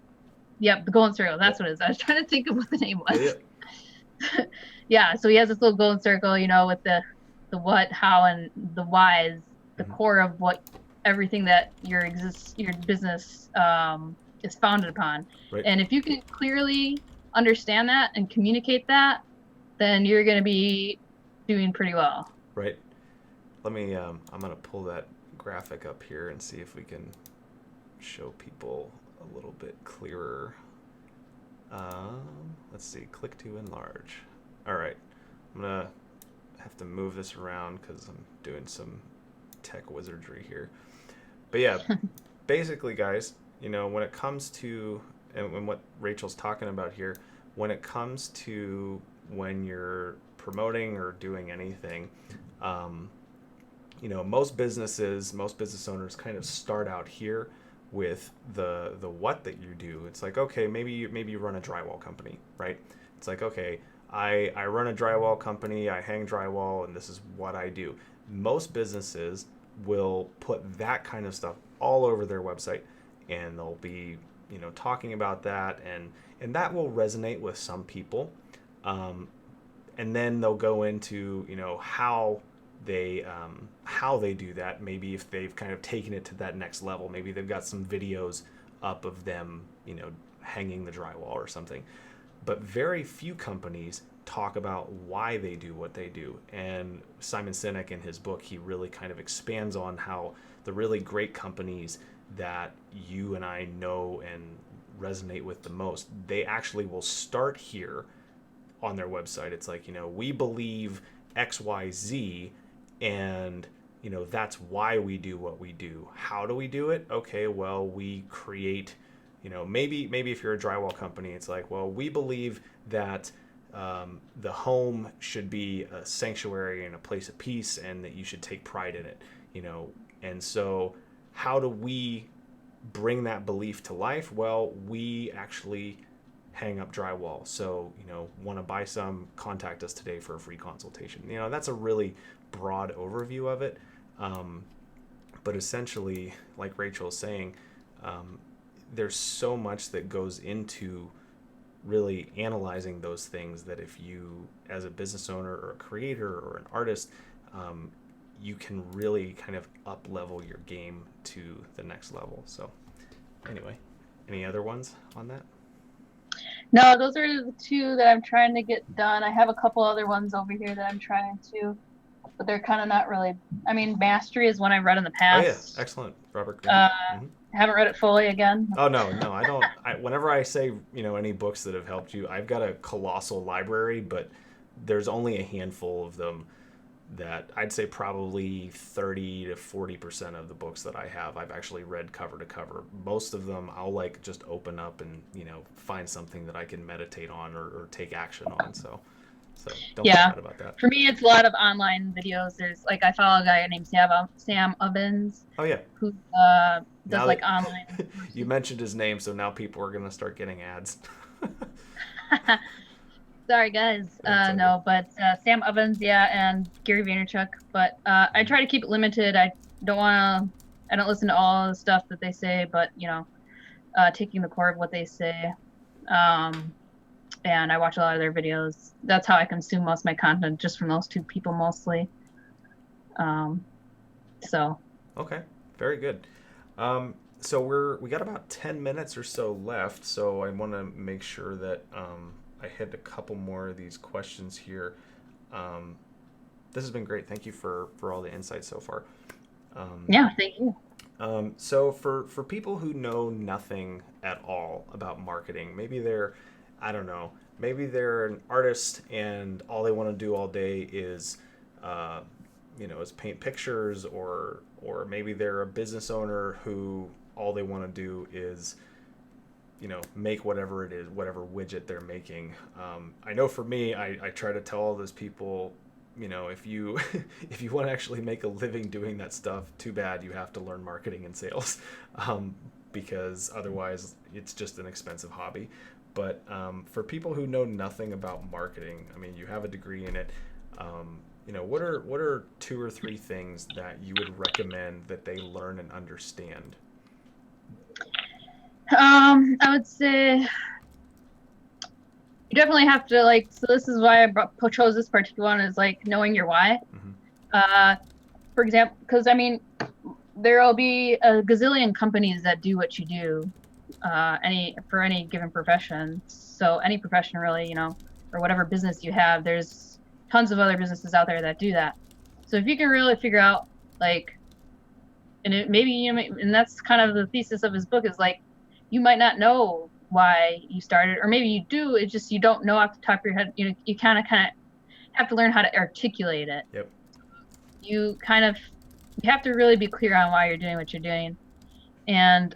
Yep, the Golden Circle. That's what it is. I was trying to think of what the name was. Yeah. Yeah. So he has this little golden circle, with the what, how, and the why is the core of what everything that your business is founded upon. Right. And if you can clearly understand that and communicate that, then you're going to be doing pretty well. Right. Let me, I'm going to pull that graphic up here and see if we can show people a little bit clearer. Let's see, click to enlarge. All right. I'm going to have to move this around because I'm doing some tech wizardry here. But yeah, basically, guys, when it comes to, and what Rachel's talking about here, when it comes to when you're promoting or doing anything, most business owners kind of start out here with the what that you do. It's like, okay, maybe you run a drywall company, right? It's like, okay, I run a drywall company, I hang drywall, and this is what I do. Most businesses will put that kind of stuff all over their website, and they'll be, talking about that, and that will resonate with some people. And then they'll go into, how they do that. Maybe if they've kind of taken it to that next level, maybe they've got some videos up of them, hanging the drywall or something. But very few companies talk about why they do what they do. And Simon Sinek, in his book, he really kind of expands on how the really great companies that you and I know and resonate with the most, they actually will start here on their website. It's like, we believe XYZ, and that's why we do what we do. How do we do it? Okay, well, we create, maybe if you're a drywall company, it's like, well, we believe that the home should be a sanctuary and a place of peace, and that you should take pride in it. And so how do we bring that belief to life? Well, we actually hang up drywall. So, want to buy some, contact us today for a free consultation. That's a really broad overview of it. But essentially, like Rachel is saying, there's so much that goes into really analyzing those things, that if you, as a business owner or a creator or an artist, you can really kind of up level your game to the next level. So anyway, any other ones on that? No, those are the two that I'm trying to get done. I have a couple other ones over here that I'm trying to, but they're kind of not really. I mean, Mastery is one I've read in the past. Oh yeah, excellent, Robert Greene. Haven't read it fully again. Oh no, I don't. Whenever I say any books that have helped you, I've got a colossal library, but there's only a handful of them that I'd say probably 30 to 40% of the books that I have, I've actually read cover to cover. Most of them I'll just open up and, find something that I can meditate on or take action on. So don't feel bad about that. For me, it's a lot of online videos. There's I follow a guy named Sam Ovens. Oh yeah. Who does online. You mentioned his name, so now people are going to start getting ads. Sorry, guys. No, but Sam Ovens, and Gary Vaynerchuk. But I try to keep it limited. I don't listen to all the stuff that they say, but taking the core of what they say. And I watch a lot of their videos. That's how I consume most of my content, just from those two people mostly. Okay, very good. So we got about 10 minutes or so left. So I want to make sure that I hit a couple more of these questions here. This has been great. Thank you for all the insights so far. Thank you. So for people who know nothing at all about marketing, maybe they're an artist and all they want to do all day is paint pictures, or maybe they're a business owner who all they want to do is make whatever it is, whatever widget they're making. I know for me, I try to tell all those people, if you want to actually make a living doing that stuff, too bad, you have to learn marketing and sales, because otherwise it's just an expensive hobby. But for people who know nothing about marketing, I mean, you have a degree in it. What are 2 or 3 things that you would recommend that they learn and understand? I would say you definitely have to so this is why I chose this particular one, is knowing your why. Mm-hmm. For example, because there will be a gazillion companies that do what you do, for any given profession. So any profession really, or whatever business you have, there's tons of other businesses out there that do that. So if you can really figure out and that's kind of the thesis of his book, is you might not know why you started, or maybe you do, it's just you don't know off the top of your head. You kind of have to learn how to articulate it. Yep. You kind of you have to really be clear on why you're doing what you're doing. And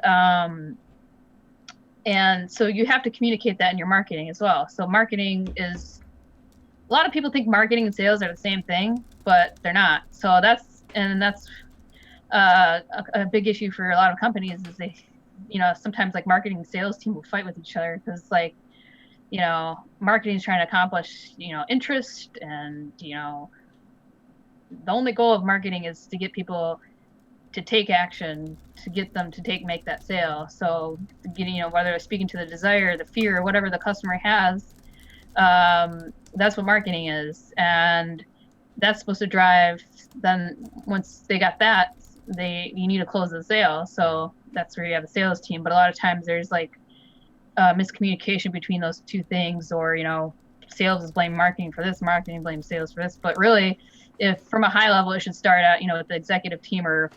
so you have to communicate that in your marketing as well. So marketing is, a lot of people think marketing and sales are the same thing, but they're not. So that's a big issue for a lot of companies is they, sometimes like marketing and sales team will fight with each other because like, marketing is trying to accomplish, interest, and, the only goal of marketing is to get people to take action, to get them to make that sale. So getting, whether it's speaking to the desire, the fear, or whatever the customer has, that's what marketing is. And that's supposed to drive, then once they got that, you need to close the sale. So that's where you have a sales team. But a lot of times there's like miscommunication between those two things, or, sales is blame marketing for this, marketing blames sales for this. But really, if from a high level, it should start out, with the executive team or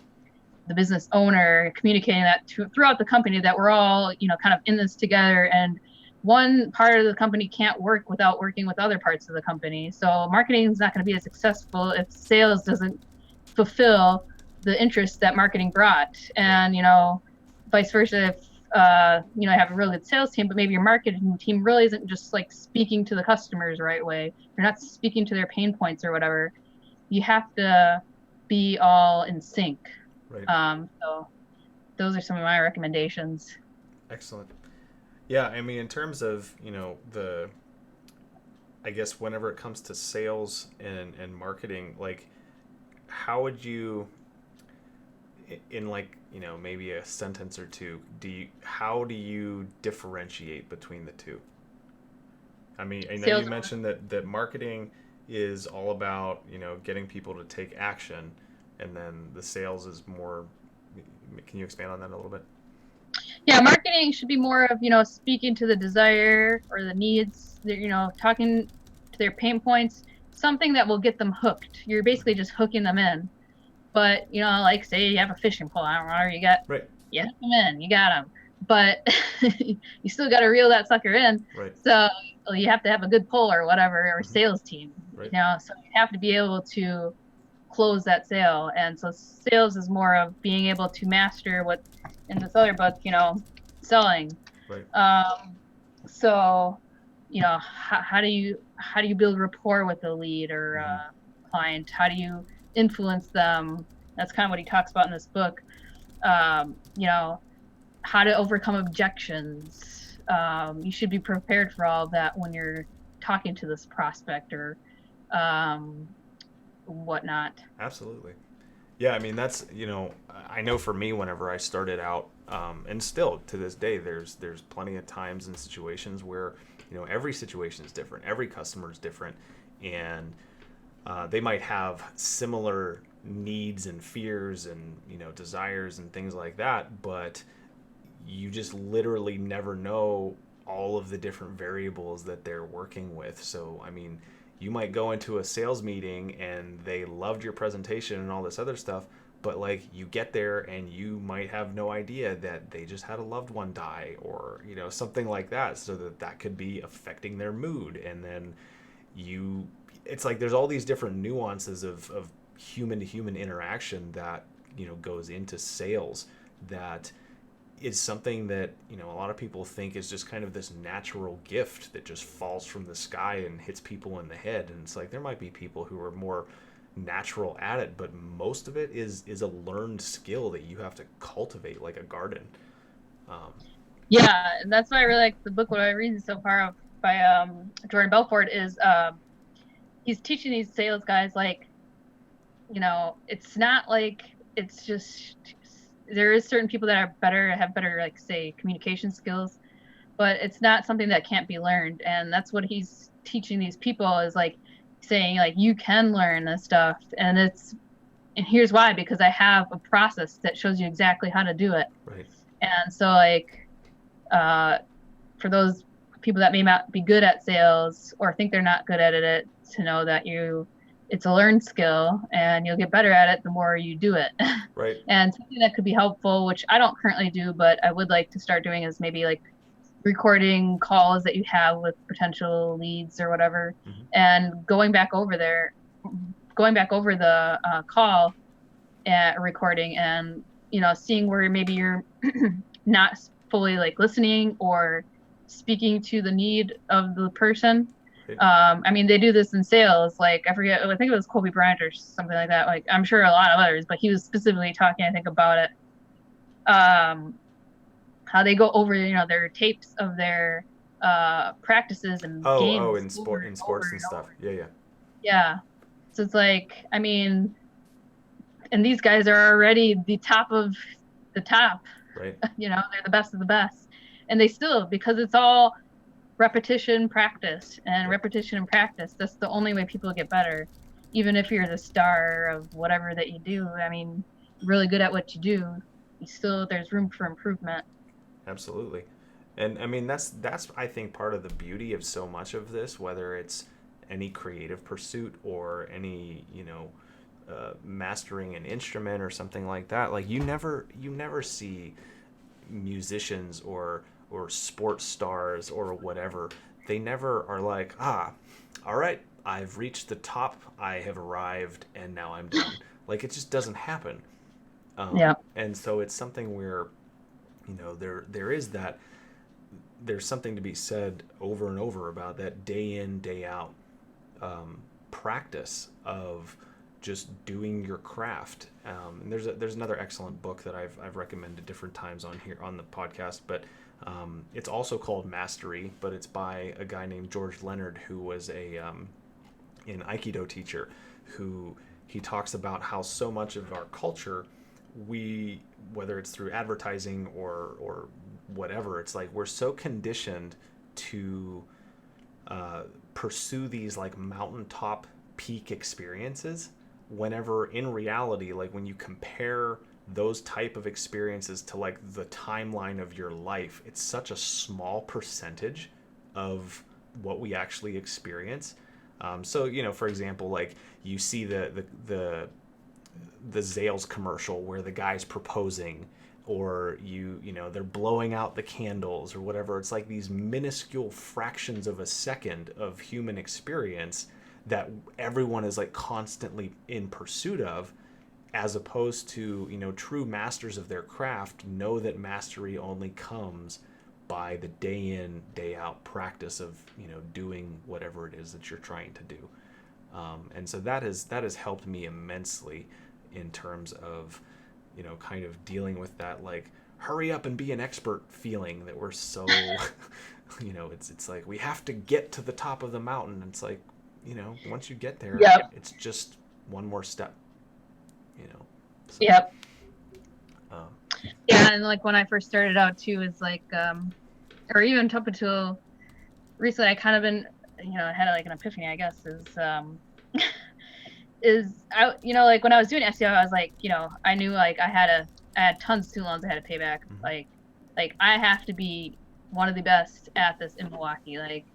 the business owner communicating that throughout the company, that we're all, kind of in this together, and one part of the company can't work without working with other parts of the company. So marketing is not going to be as successful if sales doesn't fulfill the interest that marketing brought. And, vice versa, if, I have a really good sales team, but maybe your marketing team really isn't just like speaking to the customers the right way. You're not speaking to their pain points or whatever. You have to be all in sync. Right. So those are some of my recommendations. Excellent. Yeah, I mean, in terms of, I guess whenever it comes to sales and marketing, like, how would you, in like, maybe a sentence or two, how do you differentiate between the two? I mean, I know you Sales. mentioned that marketing is all about, getting people to take action, and then the sales is more. Can you expand on that a little bit? Yeah, marketing should be more of, speaking to the desire or the needs, talking to their pain points, something that will get them hooked. You're basically just hooking them in. But, like say you have a fishing pole, I don't know, Right. you hook them in, you got them. But you still got to reel that sucker in. Right. So you have to have a good pole or whatever, or sales team, Right. so you have to be able to close that sale. And so sales is more of being able to master what in this other book, selling. Right. So, how do you build rapport with the lead or client? How do you influence them? That's kind of what he talks about in this book. How to overcome objections. You should be prepared for all of that when you're talking to this prospect or whatnot. Absolutely. Yeah, I mean, that's, I know for me, whenever I started out, and still to this day, there's plenty of times and situations where, every situation is different, every customer is different, and they might have similar needs and fears and, desires and things like that, but you just literally never know all of the different variables that they're working with. So, I mean, you might go into a sales meeting and they loved your presentation and all this other stuff, but like you get there and you might have no idea that they just had a loved one die, or something like that, so that could be affecting their mood. And then it's like there's all these different nuances of human to human interaction that goes into sales, that is something that a lot of people think is just kind of this natural gift that just falls from the sky and hits people in the head. And it's like there might be people who are more natural at it, but most of it is a learned skill that you have to cultivate like a garden. Yeah, and that's why I really like the book. What I read so far by Jordan Belfort is he's teaching these sales guys, like, it's not like it's just, there is certain people that have better, like, say, communication skills, but it's not something that can't be learned. And that's what he's teaching these people, is like saying, like, you can learn this stuff, and here's why, because I have a process that shows you exactly how to do it. Right. And so, like, for those people that may not be good at sales or think they're not good at it, to know that it's a learned skill and you'll get better at it the more you do it. Right. And something that could be helpful, which I don't currently do, but I would like to start doing, is maybe like recording calls that you have with potential leads or whatever, and going back over the call at recording, and seeing where maybe you're not fully like listening or speaking to the need of the person. Right. I mean, they do this in sales. Like, I forget, I think it was Kobe Bryant or something like that. Like, I'm sure a lot of others, but he was specifically talking, I think, about it. How they go over, their tapes of their practices and Oh, games over and in over sports and and stuff. over. Yeah, yeah. Yeah. So it's like, I mean, and these guys are already the top of the top. Right. They're the best of the best. And they still, because it's all repetition, practice, and Yep. repetition and practice. That's the only way people get better. Even if you're the star of whatever that you do, I mean, really good at what you do, there's room for improvement. Absolutely. And I mean that's I think part of the beauty of so much of this, whether it's any creative pursuit or any, mastering an instrument or something like that. Like you never see musicians or sports stars or whatever. They never are like, all right, I've reached the top, I have arrived, and now I'm done. Like it just doesn't happen. Yeah. And so it's something where there is that there's something to be said over and over about that day in day out practice of just doing your craft. And there's another excellent book that I've recommended different times on here on the podcast, but it's also called Mastery, but it's by a guy named George Leonard, who was an Aikido teacher, who he talks about how so much of our culture, we, whether it's through advertising or whatever, it's like we're so conditioned to pursue these like mountaintop peak experiences, whenever in reality, like when you compare those type of experiences to like the timeline of your life, it's such a small percentage of what we actually experience. So for example, like you see the Zales commercial where the guy's proposing, or they're blowing out the candles or whatever. It's like these minuscule fractions of a second of human experience that everyone is like constantly in pursuit of, as opposed to true masters of their craft know that mastery only comes by the day in day out practice of doing whatever it is that you're trying to do. And so that has helped me immensely in terms of kind of dealing with that, like, hurry up and be an expert feeling that we're so it's like we have to get to the top of the mountain. It's like once you get there, Yep. it's just one more step. So, Yep. um, Yeah, and like when I first started out too, is like, or even up until recently, I kind of been, had like an epiphany, I guess, like when I was doing SEO, I was like, I knew like I had tons of student loans I had to pay back. mm-hmm. Like I have to be one of the best at this in Milwaukee. Like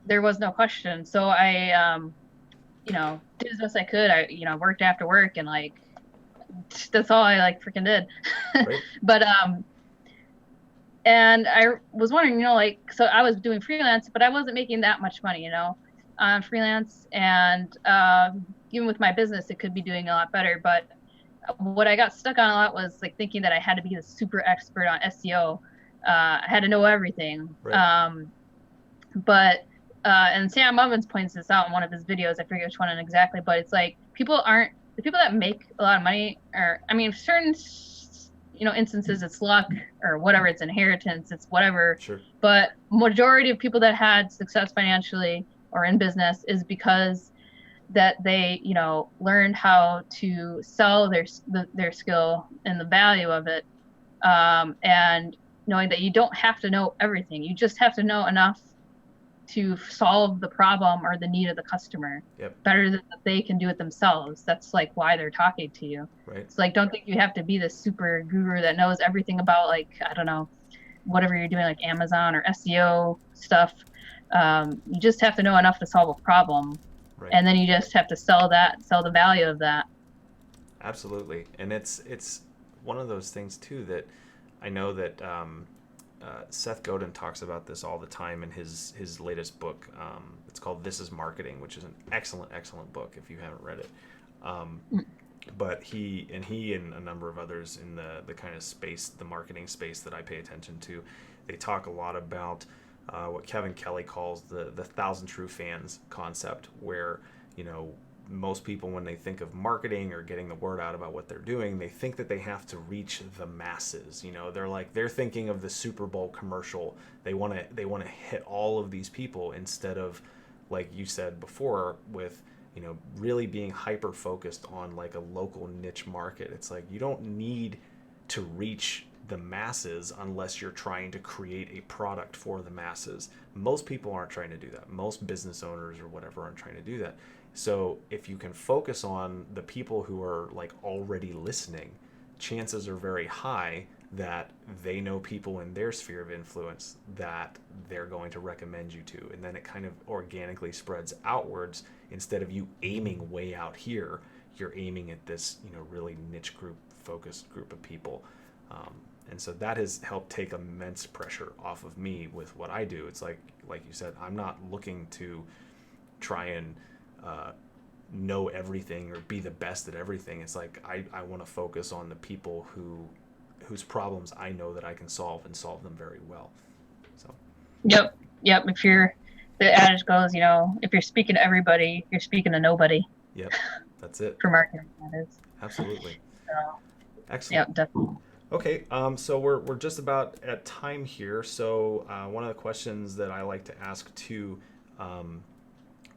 there was no question. So I, did as best I could. I, worked after work, and like that's all I like freaking did. Right. But and I was wondering, like, so I was doing freelance, but I wasn't making that much money, on freelance. And even with my business, it could be doing a lot better. But what I got stuck on a lot was like thinking that I had to be the super expert on SEO. I had to know everything. Right. But and Sam Mullins points this out in one of his videos. I forget which one exactly, but it's like the people that make a lot of money are, I mean, certain instances it's luck or whatever, it's inheritance, it's whatever. Sure. But majority of people that had success financially or in business is because that they learned how to sell their skill and the value of it, and knowing that you don't have to know everything, you just have to know enough to solve the problem or the need of the customer. Yep. Better than that they can do it themselves. That's like why they're talking to you. Right. It's like, don't think you have to be the super guru that knows everything about, like, I don't know, whatever you're doing, like Amazon or SEO stuff. You just have to know enough to solve a problem. Right. And then you just have to sell the value of that. Absolutely. And it's one of those things too that I know that Seth Godin talks about this all the time in his latest book. It's called This Is Marketing, which is an excellent book if you haven't read it. But he and a number of others in the kind of space, the marketing space that I pay attention to, they talk a lot about what Kevin Kelly calls the 1,000 true fans concept, where, you know, most people, when they think of marketing or getting the word out about what they're doing, they think that they have to reach the masses. You know, they're thinking of the Super Bowl commercial. They want to hit all of these people, instead of, like you said before, with, you know, really being hyper focused on like a local niche market. It's like, you don't need to reach the masses unless you're trying to create a product for the masses. Most people aren't trying to do that. Most business owners or whatever aren't trying to do that. So if you can focus on the people who are like already listening, chances are very high that they know people in their sphere of influence that they're going to recommend you to. And then it kind of organically spreads outwards. Instead of you aiming way out here, you're aiming at this, you know, really niche group, focused group of people. And so that has helped take immense pressure off of me with what I do. It's like you said, I'm not looking to try and know everything or be the best at everything. It's like I want to focus on the people whose problems I know that I can solve, and solve them very well. So. Yep. If the adage goes, you know, if you're speaking to everybody, you're speaking to nobody. Yep, that's it. For marketing, that is. Absolutely. So, excellent. Yep, definitely. Okay, so we're just about at time here. So one of the questions that I like to ask too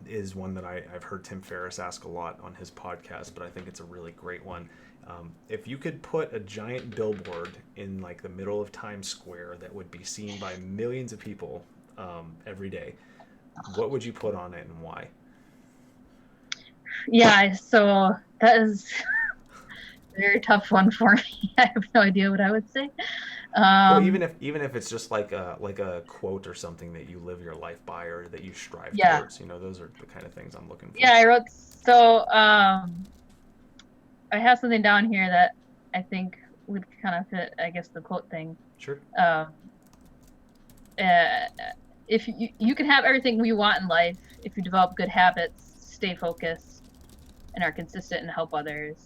is one that I've heard Tim Ferriss ask a lot on his podcast, but I think it's a really great one. If you could put a giant billboard in like the middle of Times Square that would be seen by millions of people every day, what would you put on it and why? Yeah, so that is a very tough one for me. I have no idea what I would say. Well, even if it's just like a quote or something that you live your life by or that you strive towards, you know, those are the kind of things I'm looking for. Yeah, I wrote, so I have something down here that I think would kind of fit, I guess, the quote thing. Sure. If you can have everything we want in life if you develop good habits, stay focused, and are consistent and help others.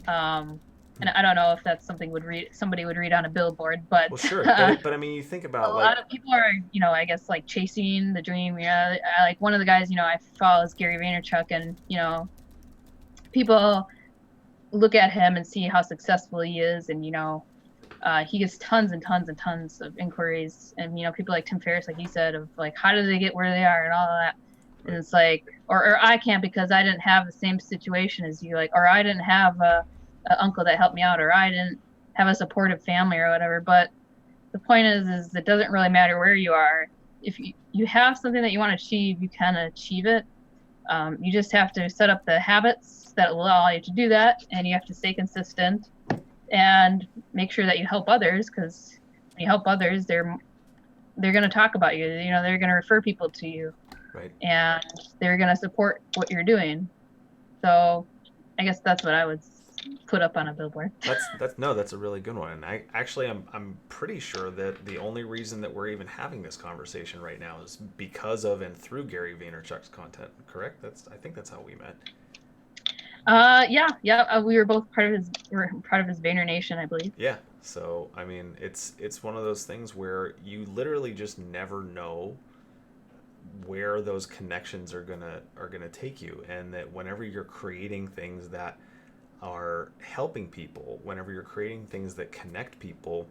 And I don't know if that's something somebody would read on a billboard, but well, sure. But I mean, you think about a lot of people are, you know, I guess like chasing the dream. You know, like one of the guys, you know, I follow is Gary Vaynerchuk, and you know, people look at him and see how successful he is, and you know, he gets tons and tons and tons of inquiries, and you know, people like Tim Ferriss, like you said, of like how did they get where they are and all of that. And it's like, or I can't because I didn't have the same situation as you, like, or I didn't have an uncle that helped me out, or I didn't have a supportive family or whatever. But the point is it doesn't really matter where you are. If you have something that you want to achieve, you can achieve it. You just have to set up the habits that allow you to do that, and you have to stay consistent and make sure that you help others, because when you help others, they're going to talk about you. You know, they're going to refer people to you. Right. And they're going to support what you're doing. So I guess that's what I would put up on a billboard. That's a really good one. And I'm pretty sure that the only reason that we're even having this conversation right now is because of and through Gary Vaynerchuk's content. Correct? I think that's how we met. Yeah. We were both part of his Vayner Nation, I believe. Yeah. So I mean, it's one of those things where you literally just never know where those connections are gonna take you, and that whenever you're creating things that are helping people, whenever you're creating things that connect people,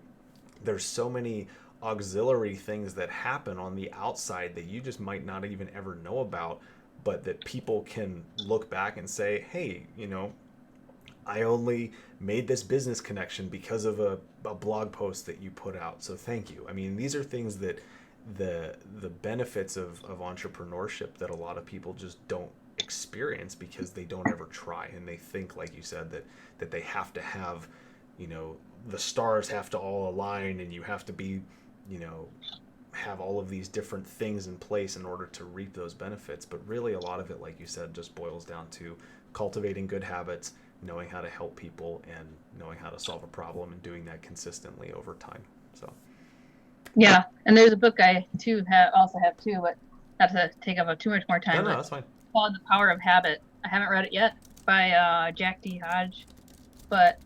there's so many auxiliary things that happen on the outside that you just might not even ever know about, but that people can look back and say, hey, you know, I only made this business connection because of a blog post that you put out, so thank you. I mean, these are things that the benefits of entrepreneurship that a lot of people just don't experience because they don't ever try, and they think, like you said, that they have to have, you know, the stars have to all align, and you have to be, you know, have all of these different things in place in order to reap those benefits. But really a lot of it, like you said, just boils down to cultivating good habits, knowing how to help people, and knowing how to solve a problem, and doing that consistently over time. So yeah, and there's a book I also have too, but not to take up too much more time. No, that's fine. Called The Power of Habit. I haven't read it yet, by Jack D. Hodge, but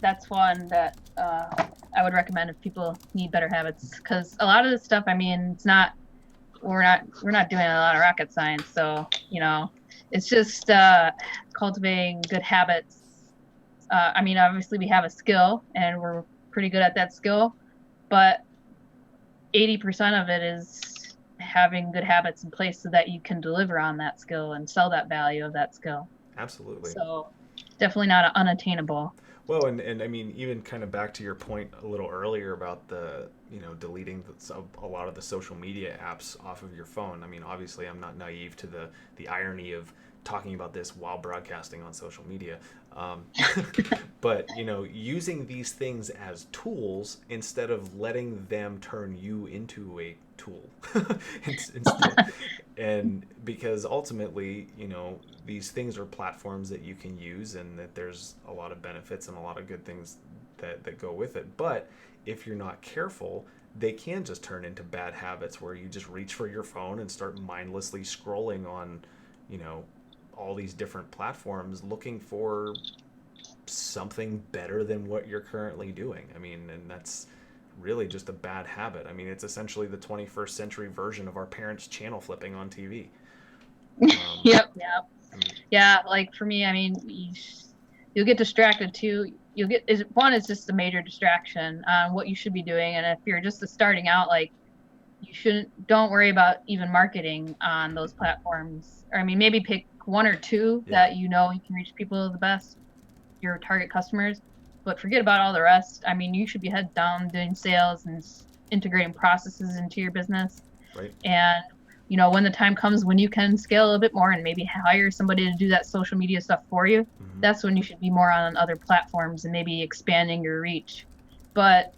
that's one that I would recommend if people need better habits, because a lot of this stuff, I mean, it's not we're not doing a lot of rocket science, so it's just cultivating good habits. I mean, obviously we have a skill and we're pretty good at that skill, but 80% of it is having good habits in place so that you can deliver on that skill and sell that value of that skill. Absolutely. So definitely not unattainable. Well, and I mean, even kind of back to your point a little earlier about the, deleting a lot of the social media apps off of your phone. I mean, obviously, I'm not naive to the irony of talking about this while broadcasting on social media. Um, but, using these things as tools instead of letting them turn you into a tool. Instead, and because ultimately, these things are platforms that you can use, and that there's a lot of benefits and a lot of good things that go with it. But if you're not careful, they can just turn into bad habits where you just reach for your phone and start mindlessly scrolling on, you know, all these different platforms looking for something better than what you're currently doing. I mean, and that's really just a bad habit. I mean, it's essentially the 21st century version of our parents channel flipping on TV. Yep. Yeah, like for me, I mean, you'll get distracted too. One is just a major distraction on what you should be doing, and if you're just starting out, like don't worry about even marketing on those platforms. Or I mean, maybe pick one or two that you can reach people the best, your target customers, but forget about all the rest. I mean, you should be head down doing sales and integrating processes into your business. Right. And when the time comes when you can scale a bit more and maybe hire somebody to do that social media stuff for you, that's when you should be more on other platforms and maybe expanding your reach. But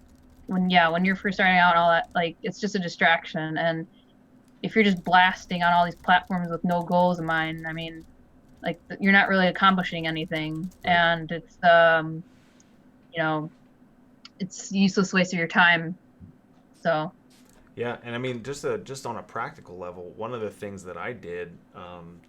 when you're first starting out and all that, like, it's just a distraction. And if you're just blasting on all these platforms with no goals in mind, I mean, like, you're not really accomplishing anything. And it's it's useless waste of your time. So Yeah, and I mean, just on a practical level, one of the things that I did,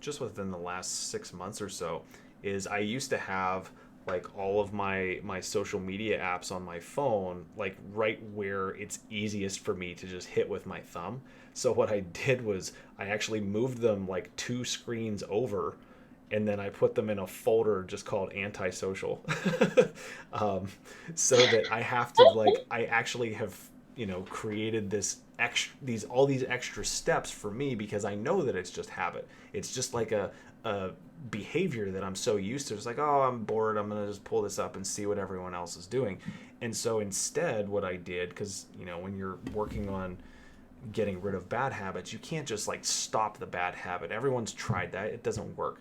just within the last 6 months or so, is I used to have like all of my social media apps on my phone, like right where it's easiest for me to just hit with my thumb. So what I did was I actually moved them like two screens over, and then I put them in a folder just called antisocial, so that I have to, like, I actually have, created these extra steps for me, because I know that it's just habit. It's just like a behavior that I'm so used to. It's like, oh, I'm bored, I'm gonna just pull this up and see what everyone else is doing. And so instead, what I did, because when you're working on getting rid of bad habits, you can't just like stop the bad habit. Everyone's tried that. It doesn't work.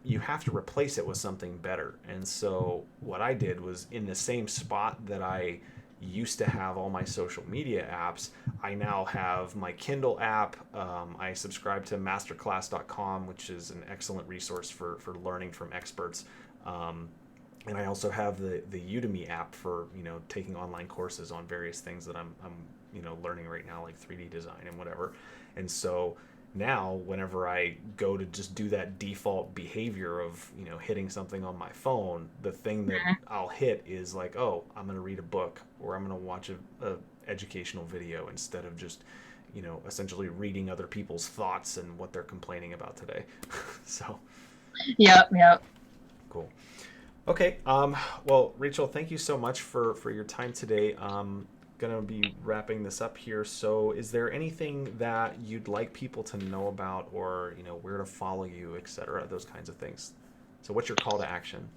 You have to replace it with something better. And so what I did was, in the same spot that I used to have all my social media apps, I now have my Kindle app. I subscribe to masterclass.com, which is an excellent resource for learning from experts. And I also have the Udemy app for taking online courses on various things that I'm learning right now, like 3D design and whatever. And so now whenever I go to just do that default behavior of hitting something on my phone, the thing that I'll hit is like, oh, I'm going to read a book, or I'm going to watch a educational video, instead of just essentially reading other people's thoughts and what they're complaining about today. So yep. Cool. Okay. Well, Rachel, thank you so much for your time today. Gonna be wrapping this up here. So is there anything that you'd like people to know about, or where to follow you, etc., those kinds of things? So what's your call to action?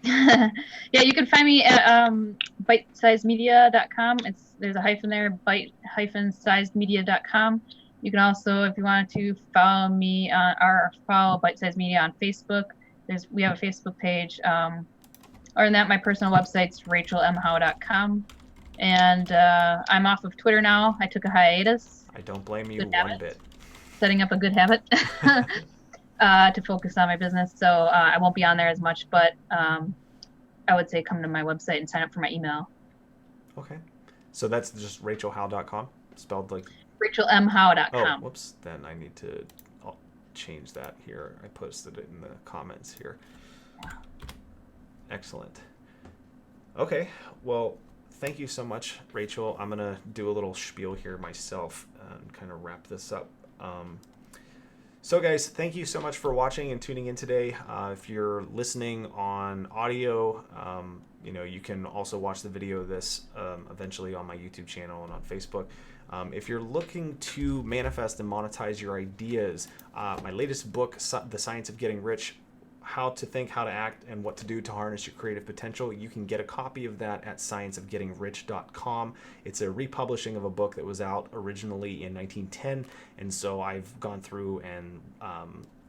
Yeah, you can find me at bitesizemedia.com. There's a hyphen there, bite-sizedmedia.com. You can also, if you wanted to, follow me follow Bite Size Media on Facebook. We have a Facebook page. Other than that, my personal website's rachelmhowe.com. And I'm off of Twitter now. I took a hiatus. I don't blame you one bit. Setting up a good habit to focus on my business. So I won't be on there as much, but I would say come to my website and sign up for my email. Okay. So that's just rachelhowe.com, spelled like... rachelmhowe.com. Oh, whoops. Then I need to change that here. I posted it in the comments here. Excellent. Okay, well, thank you so much, Rachel. I'm going to do a little spiel here myself and kind of wrap this up. So, guys, thank you so much for watching and tuning in today. If you're listening on audio, you can also watch the video of this eventually on my YouTube channel and on Facebook. If you're looking to manifest and monetize your ideas, my latest book, The Science of Getting Rich, How to Think, How to Act, and What to Do to Harness Your Creative Potential. You can get a copy of that at scienceofgettingrich.com. It's a republishing of a book that was out originally in 1910, and so I've gone through and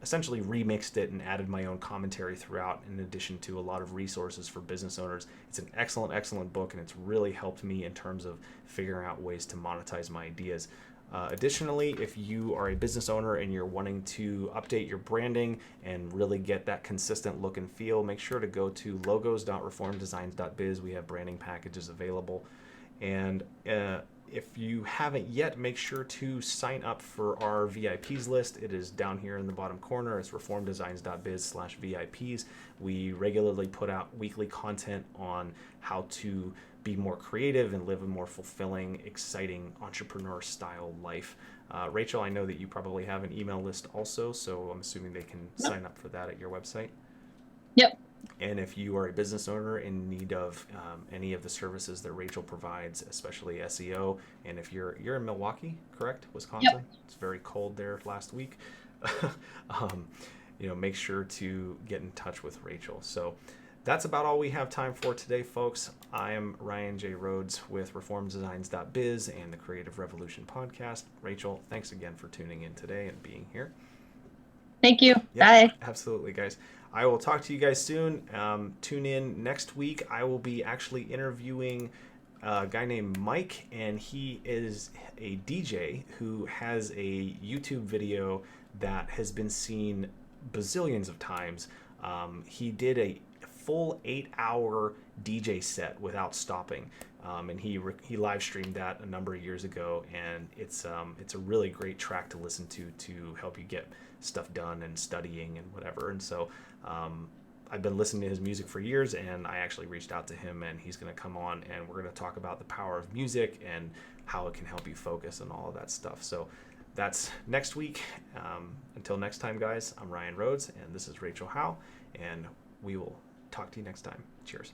essentially remixed it and added my own commentary throughout, in addition to a lot of resources for business owners. It's an excellent, excellent book, and it's really helped me in terms of figuring out ways to monetize my ideas. Additionally, if you are a business owner and you're wanting to update your branding and really get that consistent look and feel, make sure to go to logos.reformdesigns.biz. We have branding packages available. And if you haven't yet, make sure to sign up for our VIPs list. It is down here in the bottom corner. It's reformdesigns.biz/VIPs. We regularly put out weekly content on how to be more creative and live a more fulfilling, exciting entrepreneur style life. Rachel, I know that you probably have an email list also, so I'm assuming they can sign up for that at your website. Yep. And if you are a business owner in need of any of the services that Rachel provides, especially SEO, and if you're in Milwaukee, correct? Wisconsin? Yep. It's very cold there last week. Make sure to get in touch with Rachel. So that's about all we have time for today, folks. I am Ryan J. Rhoades with reformdesigns.biz and the Creative Revolution podcast. Rachel, thanks again for tuning in today and being here. Thank you. Yeah, Bye. absolutely, guys. I will talk to you guys soon. Tune in next week. I will be actually interviewing a guy named Mike, and he is a DJ who has a YouTube video that has been seen bazillions of times. He did a full 8-hour DJ set without stopping, and he live streamed that a number of years ago, and it's a really great track to listen to help you get stuff done and studying and whatever. And so I've been listening to his music for years, and I actually reached out to him, and he's going to come on, and we're going to talk about the power of music and how it can help you focus and all of that stuff. So that's next week. Until next time, guys, I'm Ryan Rhoades, and this is Rachel Howe, and we will talk to you next time. Cheers.